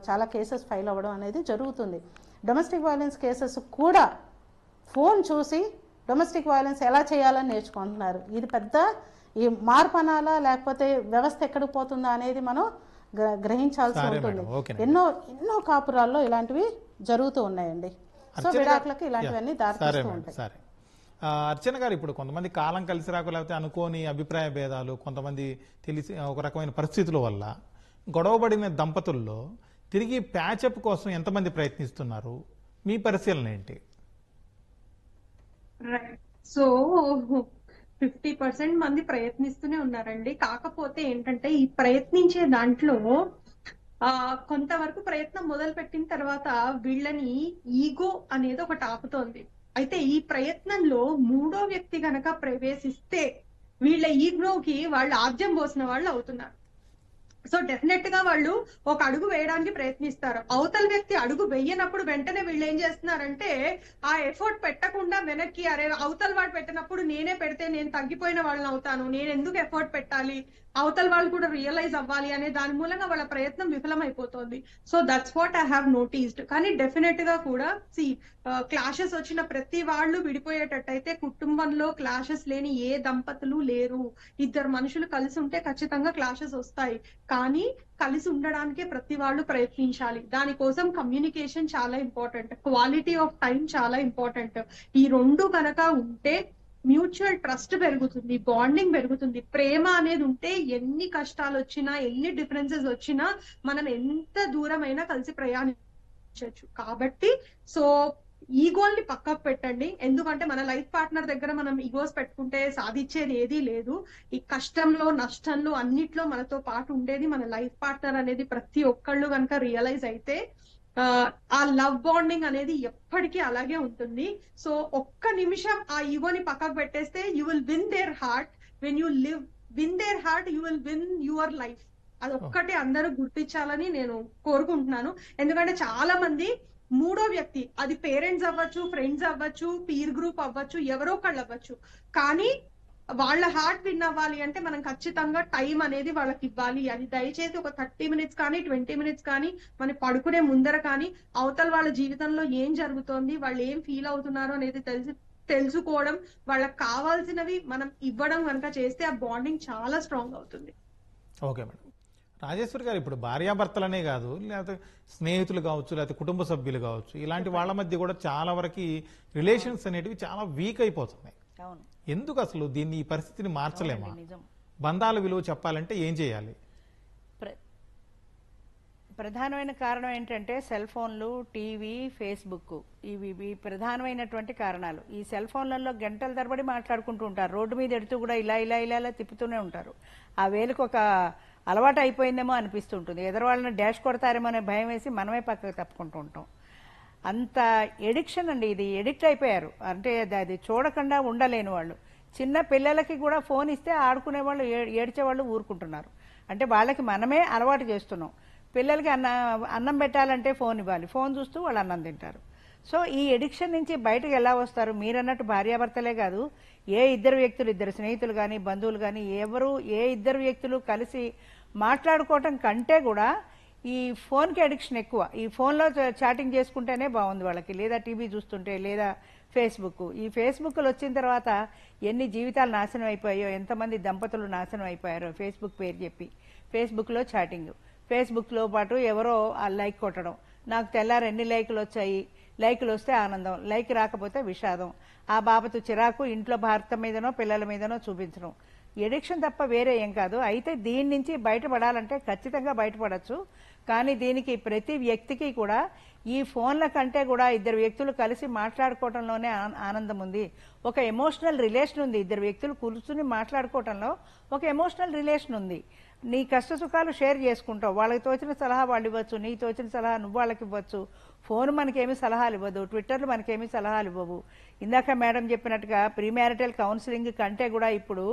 చాలా కేసెస్ ఫైల్ అవ్వడం అనేది జరుగుతుంది. డొమెస్టిక్ వైలెన్స్ కేసెస్ కూడా ఫోన్ చూసి డొమెస్టిక్ వైలెన్స్ ఎలా చేయాలని నేర్చుకుంటున్నారు. ఇది పెద్ద ఈ మార్పనాలా లేకపోతే వ్యవస్థ ఎక్కడికి పోతుందా అనేది మనం గ్రహించాల్సి ఉంటుంది. ఎన్నో కాపురాల్లో ఇలాంటివి జరుగుతూ ఉన్నాయండి. సో విడాకులకి ఇలాంటివన్నీ దారితీస్తూ ఉంటాయి. అర్చన గారు, ఇప్పుడు కొంతమంది కాలం కలిసి రాక లేకపోతే అనుకోని అభిప్రాయ భేదాలు, కొంతమంది తెలిసి ఒక రకమైన పరిస్థితుల వల్ల గొడవబడిన దంపతుల్లో తిరిగి ప్యాచప్ కోసం ఎంతమంది ప్రయత్నిస్తున్నారు, మీ పరిశీలన ఏంటి? సో 50% మంది ప్రయత్నిస్తూనే ఉన్నారండి. కాకపోతే ఏంటంటే ఈ ప్రయత్నించే దాంట్లో కొంతవరకు ప్రయత్నం మొదలు పెట్టిన తర్వాత వీళ్ళని ఈగో అనేది ఒకటి ఆపుతోంది. అయితే ఈ ప్రయత్నంలో మూడో వ్యక్తి గనక ప్రవేశిస్తే వీళ్ళ ఈగోకి వాళ్ళు ఆద్యం పోసిన వాళ్ళు అవుతున్నారు. సో డెఫినెట్ గా వాళ్ళు ఒక అడుగు వేయడానికి ప్రయత్నిస్తారు. అవతల వ్యక్తి అడుగు వెయ్యనప్పుడు వెంటనే వీళ్ళు ఏం చేస్తున్నారంటే ఆ ఎఫర్ట్ పెట్టకుండా వెనక్కి, అరే అవతల వాడు పెట్టినప్పుడు నేనే పెడితే నేను తగ్గిపోయిన వాళ్ళని అవుతాను, నేను ఎందుకు ఎఫర్ట్ పెట్టాలి, అవతల వాళ్ళు కూడా రియలైజ్ అవ్వాలి అనే దాని మూలంగా వాళ్ళ ప్రయత్నం విఫలమైపోతుంది. So that's what I have noticed. కానీ డెఫినెట్ గా కూడా క్లాషెస్ వచ్చిన ప్రతి వాళ్ళు విడిపోయేటట్టయితే కుటుంబంలో క్లాషెస్ లేని ఏ దంపతులు లేరు. ఇద్దరు మనుషులు కలిసి ఉంటే ఖచ్చితంగా క్లాషెస్ వస్తాయి, కానీ కలిసి ఉండడానికే ప్రతి వాళ్ళు ప్రయత్నించాలి. దానికోసం కమ్యూనికేషన్ చాలా ఇంపార్టెంట్, క్వాలిటీ ఆఫ్ టైం చాలా ఇంపార్టెంట్. ఈ రెండు కనుక ఉంటే మ్యూచువల్ ట్రస్ట్ పెరుగుతుంది, బాండింగ్ పెరుగుతుంది. ప్రేమ అనేది ఉంటే ఎన్ని కష్టాలు వచ్చినా, ఎన్ని డిఫరెన్సెస్ వచ్చినా మనం ఎంత దూరమైనా కలిసి ప్రయాణించవచ్చు. కాబట్టి సో ఈగోల్ని పక్కకు పెట్టండి. ఎందుకంటే మన లైఫ్ పార్ట్నర్ దగ్గర మనం ఈగోస్ పెట్టుకుంటే సాధించేది ఏదీ లేదు. ఈ కష్టంలో నష్టంలో అన్నిట్లో మనతో పాటు ఉండేది మన లైఫ్ పార్ట్నర్ అనేది ప్రతి ఒక్కళ్ళు కనుక రియలైజ్ అయితే ఆ లవ్ బాండింగ్ అనేది ఎప్పటికీ అలాగే ఉంటుంది. సో ఒక్క నిమిషం ఆ ఈగోని పక్కకు పెట్టేస్తే you will win their heart. When you win their heart you will win your life. అది ఒక్కటి అందరూ గుర్తించాలని నేను కోరుకుంటున్నాను. ఎందుకంటే చాలా మంది మూడో వ్యక్తి, అది పేరెంట్స్ అవ్వచ్చు, ఫ్రెండ్స్ అవ్వచ్చు, పీర్ గ్రూప్ అవ్వచ్చు, ఎవరో ఒకళ్ళు అవ్వచ్చు, కానీ వాళ్ళ హార్ట్ విన్ అవ్వాలి అంటే మనం ఖచ్చితంగా టైం అనేది వాళ్ళకి ఇవ్వాలి. అది దయచేసి ఒక 30 minutes కానీ 20 minutes కానీ మనం పడుకునే ముందర కానీ అవతల వాళ్ళ జీవితంలో ఏం జరుగుతోంది, వాళ్ళు ఏం ఫీల్ అవుతున్నారు అనేది తెలుసుకోవడం, వాళ్ళకి కావాల్సినవి మనం ఇవ్వడం కనుక చేస్తే ఆ బాండింగ్ చాలా స్ట్రాంగ్ అవుతుంది. Okay madam. రాజేశ్వరి గారు, ఇప్పుడు భార్యాభర్తలనే కాదు, లేకపోతే స్నేహితులు కావచ్చు, లేకపోతే కుటుంబ సభ్యులు కావచ్చు, ఇలాంటి వాళ్ళ మధ్య కూడా చాలా వరకు రిలేషన్స్ అనేటివి చాలా వీక్ అయిపోతున్నాయి. అవును, ఎందుకు అసలు దీన్ని, ఈ పరిస్థితిని మార్చలేమా? నిజం. బంధాల విలువ చెప్పాలంటే ఏం చేయాలి? ప్రధానమైన కారణం ఏంటంటే సెల్ ఫోన్లు, టీవీ, ఫేస్బుక్, ఇవి ప్రధానమైనటువంటి కారణాలు. ఈ సెల్ ఫోన్లలో గంటల తరబడి మాట్లాడుకుంటూ ఉంటారు. రోడ్డు మీద ఎడుతూ కూడా ఇలా ఇలా ఇలా ఇలా తిప్పుతూనే ఉంటారు. ఆ వేలుకు ఒక అలవాటు అయిపోయిందేమో అనిపిస్తుంటుంది. ఎదరవాళ్ళని డాష్ కొడతారేమో అనే భయం వేసి మనమే పక్కకు తప్పుకుంటూ ఉంటాం. అంత ఎడిక్షన్ అండి, ఇది ఎడిక్ట్ అయిపోయారు. అంటే అది చూడకుండా ఉండలేని వాళ్ళు. చిన్న పిల్లలకి కూడా ఫోన్ ఇస్తే ఆడుకునే వాళ్ళు, ఏడ్చే వాళ్ళు ఊరుకుంటున్నారు. అంటే వాళ్ళకి మనమే అలవాటు చేస్తున్నాం. పిల్లలకి అన్నం పెట్టాలంటే ఫోన్ ఇవ్వాలి, ఫోన్ చూస్తూ వాళ్ళు అన్నం తింటారు. సో ఈ ఎడిక్షన్ నుంచి బయటకు ఎలా వస్తారు? మీరన్నట్టు భార్యాభర్తలే కాదు, ఏ ఇద్దరు వ్యక్తులు, ఇద్దరు స్నేహితులు కానీ, బంధువులు కానీ, ఏ ఇద్దరు వ్యక్తులు కలిసి మాట్లాడుకోవటం కంటే కూడా ఈ ఫోన్కి అడిక్షన్ ఎక్కువ. ఈ ఫోన్లో చాటింగ్ చేసుకుంటేనే బాగుంది వాళ్ళకి, లేదా టీవీ చూస్తుంటే, లేదా ఫేస్బుక్. ఈ ఫేస్బుక్లు వచ్చిన తర్వాత ఎన్ని జీవితాలు నాశనం అయిపోయాయో, ఎంతమంది దంపతులు నాశనం అయిపోయారో ఫేస్బుక్ పేరు చెప్పి. ఫేస్బుక్లో చాటింగ్, ఫేస్బుక్లో పాటు ఎవరో ఆ లైక్ కొట్టడం, నాకు తెల్లారు ఎన్ని లైకులు వచ్చాయి, లైకులు వస్తే ఆనందం, లైక్ రాకపోతే విషాదం, ఆ బాబతు చిరాకు, ఇంట్లో భర్త మీదనో పిల్లల మీదనో చూపించడం. ఎడిక్షన్ తప్ప వేరే ఏం కాదు. అయితే దీని నుంచి బయటపడాలంటే ఖచ్చితంగా బయటపడచ్చు. కానీ దీనికి ప్రతి వ్యక్తికి కూడా ఈ ఫోన్ల కంటే కూడా ఇద్దరు వ్యక్తులు కలిసి మాట్లాడుకోవడంలోనే ఆనందం ఉంది. ఒక ఎమోషనల్ రిలేషన్ ఉంది. ఇద్దరు వ్యక్తులు కూర్చుని మాట్లాడుకోవడంలో ఒక ఎమోషనల్ రిలేషన్ ఉంది. నీ కష్ట సుఖాలు షేర్ చేసుకుంటావు. వాళ్ళకి తోచిన సలహా వాళ్ళు ఇవ్వచ్చు, నీకు తోచిన సలహా నువ్వు వాళ్ళకి ఇవ్వచ్చు. ఫోన్ మనకేమీ సలహాలు ఇవ్వదు, ట్విట్టర్లు మనకేమీ సలహాలు ఇవ్వవు. ఇందాక మేడం చెప్పినట్టుగా ప్రీమ్యారిటల్ కౌన్సిలింగ్ కంటే కూడా ఇప్పుడు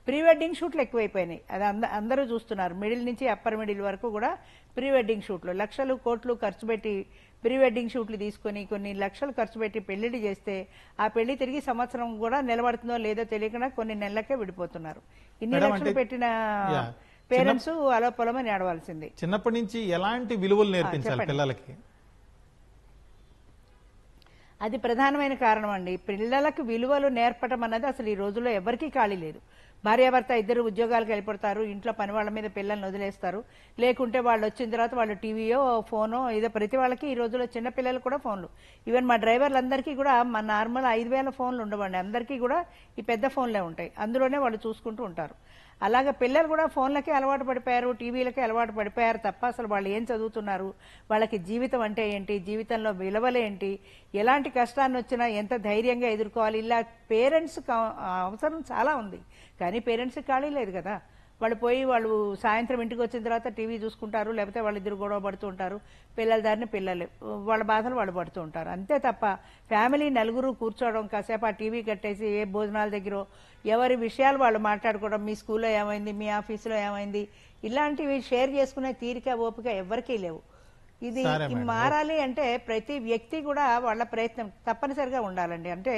ప్రీ వెడ్డింగ్ షూట్లు ఎక్కువైపోయినాయి. అది అందరూ చూస్తున్నారు. మిడిల్ నుంచి అప్పర్ మిడిల్ వరకు కూడా ప్రీ వెడ్డింగ్ షూట్లు, లక్షలు కోట్లు ఖర్చు పెట్టి ప్రీ వెడ్డింగ్ షూట్లు తీసుకొని కొన్ని లక్షలు ఖర్చు పెట్టి పెళ్లిళ్ళు చేస్తే ఆ పెళ్లి తిరిగి సంవత్సరం కూడా నిలబడుతుందో లేదో తెలియకుండా కొన్ని నెలలకే విడిపోతున్నారు. ఇన్ని లక్షలు పెట్టిన పేరెంట్స్ అలో పొలమని ఆడవలసింది. చిన్నప్పటి నుంచి ఎలాంటి విలువలు నేర్పించాలి పిల్లలకి? అది ప్రధానమైన కారణం అండి. పిల్లలకు విలువలు నేర్పడం అన్నది అసలు ఈ రోజుల్లో ఎవరికీ ఖాళీ లేదు. భార్యాభర్త ఇద్దరు ఉద్యోగాలకు వెళ్ళిపోతారు, ఇంట్లో పని వాళ్ళ మీద పిల్లల్ని వదిలేస్తారు. లేకుంటే వాళ్ళు వచ్చిన తర్వాత వాళ్ళు టీవీయో ఫోనో ఏదో. ప్రతి వాళ్ళకి ఈ రోజుల్లో చిన్న పిల్లలు కూడా ఫోన్లు. ఈవెన్ మా డ్రైవర్లందరికీ కూడా మా నార్మల్ 5,000 ఫోన్లు ఉండవండి. అందరికీ కూడా ఈ పెద్ద ఫోన్లే ఉంటాయి, అందులోనే వాళ్ళు చూసుకుంటూ ఉంటారు. అలాగే పిల్లలు కూడా ఫోన్లకే అలవాటు పడిపోయారు, టీవీలకే అలవాటు పడిపోయారు తప్ప అసలు వాళ్ళు ఏం చదువుతున్నారు, వాళ్ళకి జీవితం అంటే ఏంటి, జీవితంలో విలువలేంటి, ఎలాంటి కష్టాన్ని వచ్చినా ఎంత ధైర్యంగా ఎదుర్కోవాలి, ఇలా పేరెంట్స్ అవసరం చాలా ఉంది. కానీ పేరెంట్స్కి ఖాళీ లేదు కదా. వాళ్ళు సాయంత్రం ఇంటికి వచ్చిన తర్వాత టీవీ చూసుకుంటారు, లేకపోతే వాళ్ళిద్దరు గొడవ పడుతూ ఉంటారు, పిల్లల దారిని పిల్లలు వాళ్ళ బాధలు వాళ్ళు పడుతూ ఉంటారు. అంతే తప్ప ఫ్యామిలీ నలుగురు కూర్చోవడం, కాసేపు ఆ టీవీ కట్టేసి ఏ భోజనాల దగ్గర ఎవరి విషయాలు వాళ్ళు మాట్లాడుకోవడం, మీ స్కూల్లో ఏమైంది, మీ ఆఫీసులో ఏమైంది, ఇలాంటివి షేర్ చేసుకునే తీరిక ఓపిక ఎవరికీ లేవు. ఇది సరే మేడం. మారాలి అంటే ప్రతి వ్యక్తి కూడా వాళ్ళ ప్రయత్నం తప్పనిసరిగా ఉండాలండి. అంటే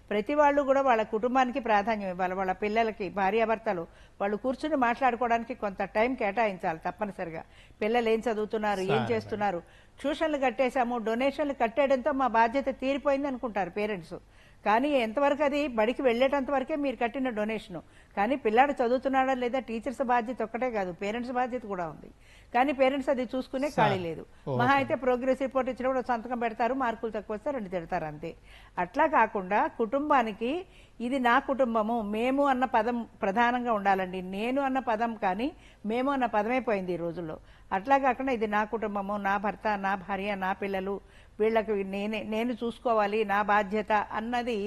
ప్రతి వాళ్ళు కూడా వాళ్ళ కుటుంబానికి ప్రాధాన్యం ఇవ్వాలి. వాళ్ళ పిల్లలకి, భార్యాభర్తలు వాళ్ళు కూర్చుని మాట్లాడుకోవడానికి కొంత టైం కేటాయించాలి తప్పనిసరిగా. పిల్లలు ఏం చదువుతున్నారు, ఏం చేస్తున్నారు, ట్యూషన్లు కట్టేశాము, డొనేషన్లు కట్టేయడంతో మా బాధ్యత తీరిపోయింది అనుకుంటారు పేరెంట్స్. కానీ ఎంతవరకు అది బడికి వెళ్ళేటంత వరకే మీరు కట్టిన డొనేషను. కానీ పిల్లాడు చదువుతున్నాడా లేదా టీచర్స్ బాధ్యత ఒక్కటే కాదు, పేరెంట్స్ బాధ్యత కూడా ఉంది. కానీ పేరెంట్స్ అది చూసుకునే ఖాళీ లేదు. మహా అయితే ప్రోగ్రెస్ రిపోర్ట్ ఇచ్చినప్పుడు సంతకం పెడతారు, మార్కులు తక్కువ వస్తే 2 తిడతారు అంతే. అట్లా కాకుండా కుటుంబానికి ఇది నా కుటుంబము, మేము అన్న పదం ప్రధానంగా ఉండాలండి. నేను అన్న పదం కానీ మేము అన్న పదమే పోయింది ఈ రోజుల్లో. అట్లా కాకుండా ఇది నా కుటుంబము, నా భర్త, నా భార్య, నా పిల్లలు, వీళ్ళకి నేను చూసుకోవాలి, నా బాధ్యత అన్నది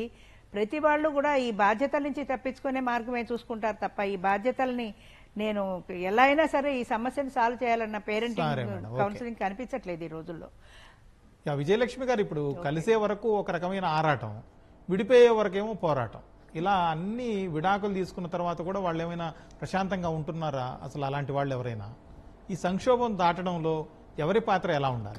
ప్రతి వాళ్ళు కూడా ఈ బాధ్యతల నుంచి తప్పించుకునే మార్గమే చూసుకుంటారు తప్ప ఈ బాధ్యతల్ని నేను ఎలా అయినా సరే ఈ సమస్యను సాల్వ్ చేయాలన్న పేరెంటింగ్ కౌన్సిలింగ్ కనిపించట్లేదు ఈ రోజుల్లో. విజయలక్ష్మి గారు, ఇప్పుడు కలిసే వరకు ఒక రకమైన ఆరాటం, విడిపోయే వరకేమో పోరాటం, ఇలా అన్ని విడాకులు తీసుకున్న తర్వాత కూడా వాళ్ళు ఏమైనా ప్రశాంతంగా ఉంటున్నారా? అసలు అలాంటి వాళ్ళు ఎవరైనా ఈ సంక్షోభం దాటడంలో ఎవరి పాత్ర ఎలా ఉండాలి?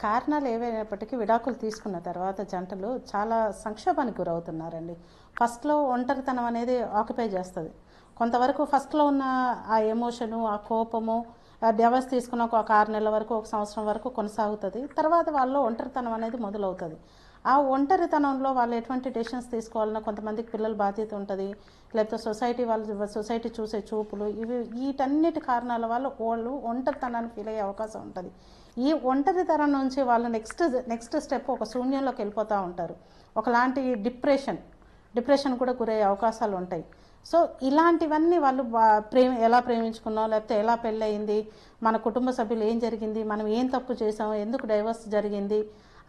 కారణాలు ఏవైనప్పటికీ విడాకులు తీసుకున్న తర్వాత జంటలు చాలా సంక్షోభానికి గురవుతున్నారండి. ఫస్ట్లో ఒంటరితనం అనేది ఆక్యుపై చేస్తుంది. కొంతవరకు ఫస్ట్లో ఉన్న ఆ ఎమోషను, ఆ కోపము, డివోర్స్ తీసుకున్న ఒక 6 నెలల వరకు, 1 సంవత్సరం వరకు కొనసాగుతుంది. తర్వాత వాళ్ళు ఒంటరితనం అనేది మొదలవుతుంది. ఆ ఒంటరితనంలో వాళ్ళు ఎటువంటి డెసిషన్స్ తీసుకోవాలన్నా కొంతమందికి పిల్లల బాధ్యత ఉంటుంది, లేకపోతే సొసైటీ చూసే చూపులు, వీటన్నిటి కారణాల వల్ల వాళ్ళు ఒంటరితనాన్ని ఫీల్ అయ్యే అవకాశం ఉంటుంది. ఈ ఒంటరితనం నుంచి వాళ్ళు నెక్స్ట్ స్టెప్ ఒక శూన్యంలోకి వెళ్ళిపోతూ ఉంటారు. ఒకలాంటి డిప్రెషన్ కూడా గురయ్యే అవకాశాలు ఉంటాయి. సో ఇలాంటివన్నీ వాళ్ళు ఎలా ప్రేమించుకున్నాం, లేకపోతే ఎలా పెళ్ళయింది, మన కుటుంబ సభ్యులు ఏం జరిగింది, మనం ఏం తప్పు చేసాం, ఎందుకు డైవర్స్ జరిగింది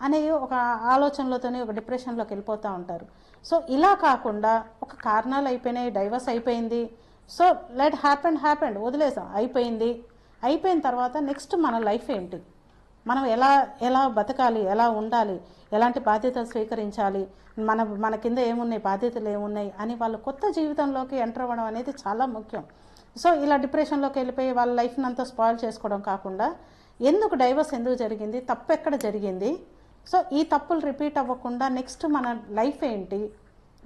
అనే ఒక ఆలోచనలతోనే ఒక డిప్రెషన్లోకి వెళ్ళిపోతూ ఉంటారు. సో ఇలా కాకుండా ఒక కారణాలు అయిపోయినాయి, డైవర్స్ అయిపోయింది, సో లెట్ హ్యాపెండ్ వదిలేసాం, అయిపోయిన తర్వాత నెక్స్ట్ మన లైఫ్ ఏంటి, మనం ఎలా బతకాలి, ఎలా ఉండాలి, ఎలాంటి బాధ్యతలు స్వీకరించాలి, మన కింద ఏమున్నాయి, బాధ్యతలు ఏమున్నాయి అని వాళ్ళు కొత్త జీవితంలోకి ఎంటర్ అవ్వడం అనేది చాలా ముఖ్యం. సో ఇలా డిప్రెషన్లోకి వెళ్ళిపోయి వాళ్ళ లైఫ్ని అంతా స్పాయిల్ చేసుకోవడం కాకుండా డైవర్స్ ఎందుకు జరిగింది, తప్పు ఎక్కడ జరిగింది, సో ఈ తప్పులు రిపీట్ అవ్వకుండా నెక్స్ట్ మన లైఫ్ ఏంటి,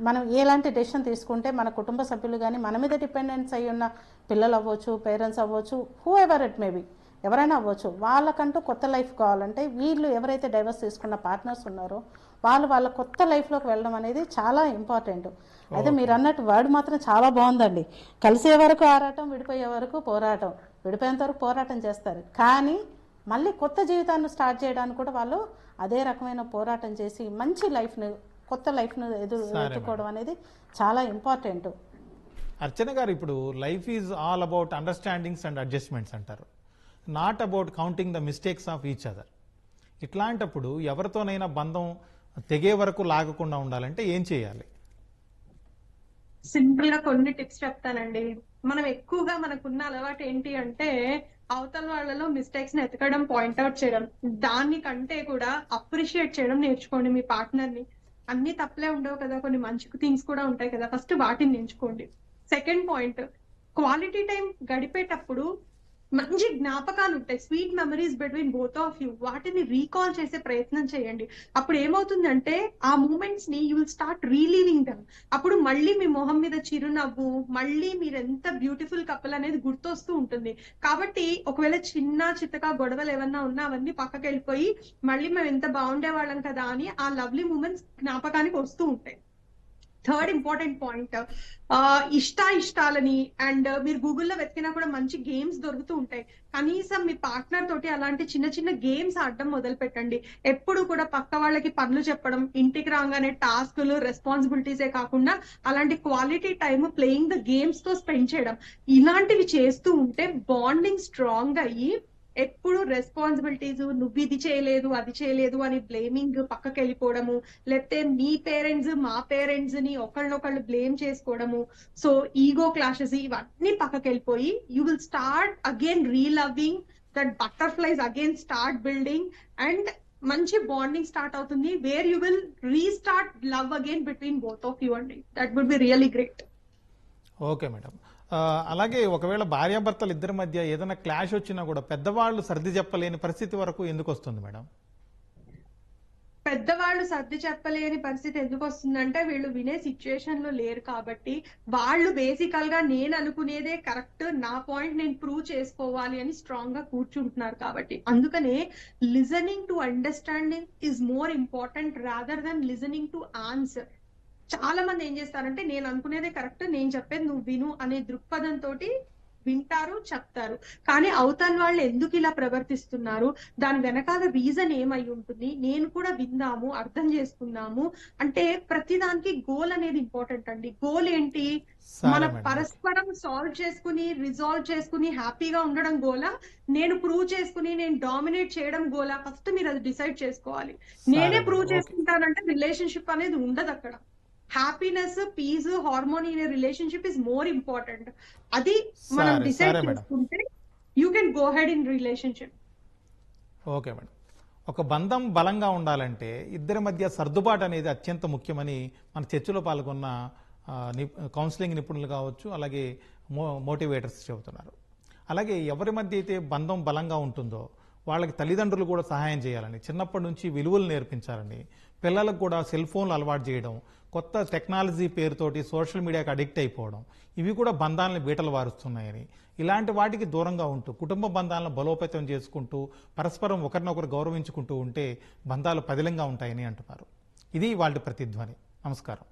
మనం ఎలాంటి డెసిషన్ తీసుకుంటే మన కుటుంబ సభ్యులు కానీ మన మీద డిపెండెన్స్ అయ్యి ఉన్న పిల్లలు అవ్వచ్చు, పేరెంట్స్ అవ్వచ్చు, హూ ఎవర్ ఇట్ మేబీ, ఎవరైనా అవ్వచ్చు, వాళ్ళకంటూ కొత్త లైఫ్ కావాలంటే వీళ్ళు ఎవరైతే డైవర్స్ తీసుకున్న పార్ట్నర్స్ ఉన్నారో వాళ్ళ కొత్త లైఫ్లోకి వెళ్ళడం అనేది చాలా ఇంపార్టెంట్. అయితే మీరు అన్నట్టు వర్డ్ మాత్రం చాలా బాగుందండి. కలిసే వరకు ఆరాటం, విడిపోయే వరకు పోరాటం. విడిపోయేంత వరకు పోరాటం చేస్తారు, కానీ మళ్ళీ కొత్త జీవితాన్ని స్టార్ట్ చేయడానికి కూడా వాళ్ళు అదే రకమైన పోరాటం చేసి మంచి లైఫ్ని, కొత్త లైఫ్ను ఎదుర్కోవడం అనేది చాలా ఇంపార్టెంట్. అర్చన గారు, ఇప్పుడు life is all about understandings and adjustments అంటారు, not about counting the mistakes of each other. ఇట్లాంటప్పుడు ఎవరితోనైనా బంధం తెగే వరకు లాగకుండా ఉండాలంటే ఏం చేయాలి? సింపుల్ గా కొన్ని టిప్స్ చెప్తానండి. మనం ఎక్కువగా మనకున్న అలవాటు ఏంటి అంటే అవతల వాళ్ళలో మిస్టేక్స్ ని ఎతకడం, పాయింట్అవుట్ చేయడం. దానికంటే కూడా అప్రిషియేట్ చేయడం నేర్చుకోండి మీ పార్ట్నర్ ని. అన్ని తప్పులే ఉండవు కదా, కొన్ని మంచి థింగ్స్ కూడా ఉంటాయి కదా, ఫస్ట్ వాటిని నేర్చుకోండి. సెకండ్ పాయింట్, క్వాలిటీ టైం గడిపేటప్పుడు మంచి జ్ఞాపకాలు ఉంటాయి, sweet memories between both of you. వాటిని రీకాల్ చేసే ప్రయత్నం చేయండి. అప్పుడు ఏమవుతుందంటే ఆ మూమెంట్స్ ని యూ విల్ స్టార్ట్ రీలీవింగ్ దమ్. అప్పుడు మళ్ళీ మీ మొహం మీద చిరునవ్వు, మళ్ళీ మీరు ఎంత బ్యూటిఫుల్ కపుల్ అనేది గుర్తొస్తూ ఉంటుంది. కాబట్టి ఒకవేళ చిత్తగా గొడవలు ఏమన్నా ఉన్నా అవన్నీ పక్కకి వెళ్ళిపోయి మళ్ళీ మేము ఎంత బాగుండే వాళ్ళం కదా అని ఆ లవ్లీ మూమెంట్స్ జ్ఞాపకానికి వస్తూ ఉంటాయి. థర్డ్ ఇంపార్టెంట్ పాయింట్, ఇష్టాలని అండ్ మీరు గూగుల్లో వెతికినా కూడా మంచి గేమ్స్ దొరుకుతూ ఉంటాయి. కనీసం మీ పార్ట్నర్ తోటి అలాంటి చిన్న గేమ్స్ ఆడడం మొదలు పెట్టండి. ఎప్పుడు కూడా పక్క వాళ్ళకి పనులు చెప్పడం, ఇంటికి రాగానే టాస్కులు, రెస్పాన్సిబిలిటీసే కాకుండా అలాంటి quality time playing the games తో స్పెండ్ చేయడం, ఇలాంటివి చేస్తూ ఉంటే బాండింగ్ స్ట్రాంగ్ అయ్యి ఎప్పుడు రెస్పాన్సిబిలిటీస్, నువ్వు ఇది చేయలేదు అది చేయలేదు అని బ్లేమింగ్ పక్కకి వెళ్ళిపోవడము, లేకపోతే మీ పేరెంట్స్ మా పేరెంట్స్ ని ఒకళ్ళనొకళ్ళు బ్లేమ్ చేసుకోవడము, సో ఈగో క్లాషెస్ ఇవన్నీ పక్కకి వెళ్ళిపోయి you will start again reloving, that butterflies again start building and మంచి బాండింగ్ స్టార్ట్ అవుతుంది, where you will restart love again between both of you అండి. That would be really great. Okay madam. అలాగే ఒకవేళ భార్యాభర్తలు ఇద్దరి మధ్య ఏదైనా క్లాష్ వచ్చినా కూడా పెద్దవాళ్ళు సర్ది చెప్పలేని పరిస్థితి వరకు ఎందుకు వస్తుంది మేడం? పెద్దవాళ్ళు సర్ది చెప్పలేని పరిస్థితి ఎందుకు వస్తుందంటే వీళ్ళు వినే సిచ్యుయేషన్ లో లేరు కాబట్టి, వాళ్ళు బేసికల్ గా నేను అనుకునేదే కరెక్ట్, నా పాయింట్ నేను ప్రూవ్ చేసుకోవాలి అని స్ట్రాంగ్ గా కూర్చుంటున్నారు కాబట్టి. అందుకనే listening to understanding is more important rather than listening to answer. చాలా మంది ఏం చేస్తారంటే నేను అనుకునేదే కరెక్ట్, నేను చెప్పేది నువ్వు విను అనే దృక్పథంతో వింటారు, చెప్తారు. కానీ అవతల వాళ్ళు ఎందుకు ఇలా ప్రవర్తిస్తున్నారు, దాని వెనకాల రీజన్ ఏమై ఉంటుంది, నేను కూడా విందాము, అర్థం చేసుకుందాము అంటే ప్రతిదానికి గోల్ అనేది ఇంపార్టెంట్ అండి. గోల్ ఏంటి? మన పరస్పరం సాల్వ్ చేసుకుని రిజాల్వ్ చేసుకుని హ్యాపీగా ఉండడం గోలా, నేను ప్రూవ్ చేసుకుని నేను డామినేట్ చేయడం గోలా? ఫస్ట్ మీరు అది డిసైడ్ చేసుకోవాలి. నేనే ప్రూవ్ చేసుకుంటానంటే రిలేషన్షిప్ అనేది ఉండదు అక్కడ. Happiness, peace, harmony in relationship is more important. అది మనం డిసైడ్ చేసుకుంటే you can go ahead in relationship. Okay madam. ఒక బంధం బలంగా ఉండాలంటే ఇద్దరి మధ్య సర్దుబాటు అనేది అత్యంత ముఖ్యమని మన చర్చలో పాల్గొన్న కౌన్సిలింగ్ నిపుణులు కావచ్చు, అలాగే మోటివేటర్స్ చెబుతున్నారు. అలాగే ఎవరి మధ్య అయితే బంధం బలంగా ఉంటుందో వాళ్ళకి తల్లిదండ్రులు కూడా సహాయం చేయాలని, చిన్నప్పటి నుంచి విలువలు నేర్పించాలని, పిల్లలకు కూడా సెల్ ఫోన్లు అలవాటు చేయడం, కొత్త టెక్నాలజీ పేరుతోటి సోషల్ మీడియాకి అడిక్ట్ అయిపోవడం, ఇవి కూడా బంధాలను బీటలు వారుస్తున్నాయని, ఇలాంటి వాటికి దూరంగా ఉంటూ కుటుంబ బంధాలను బలోపేతం చేసుకుంటూ పరస్పరం ఒకరినొకరు గౌరవించుకుంటూ ఉంటే బంధాలు పదిలంగా ఉంటాయని అంటున్నారు. ఇది వాళ్ళ ప్రతిధ్వని. నమస్కారం.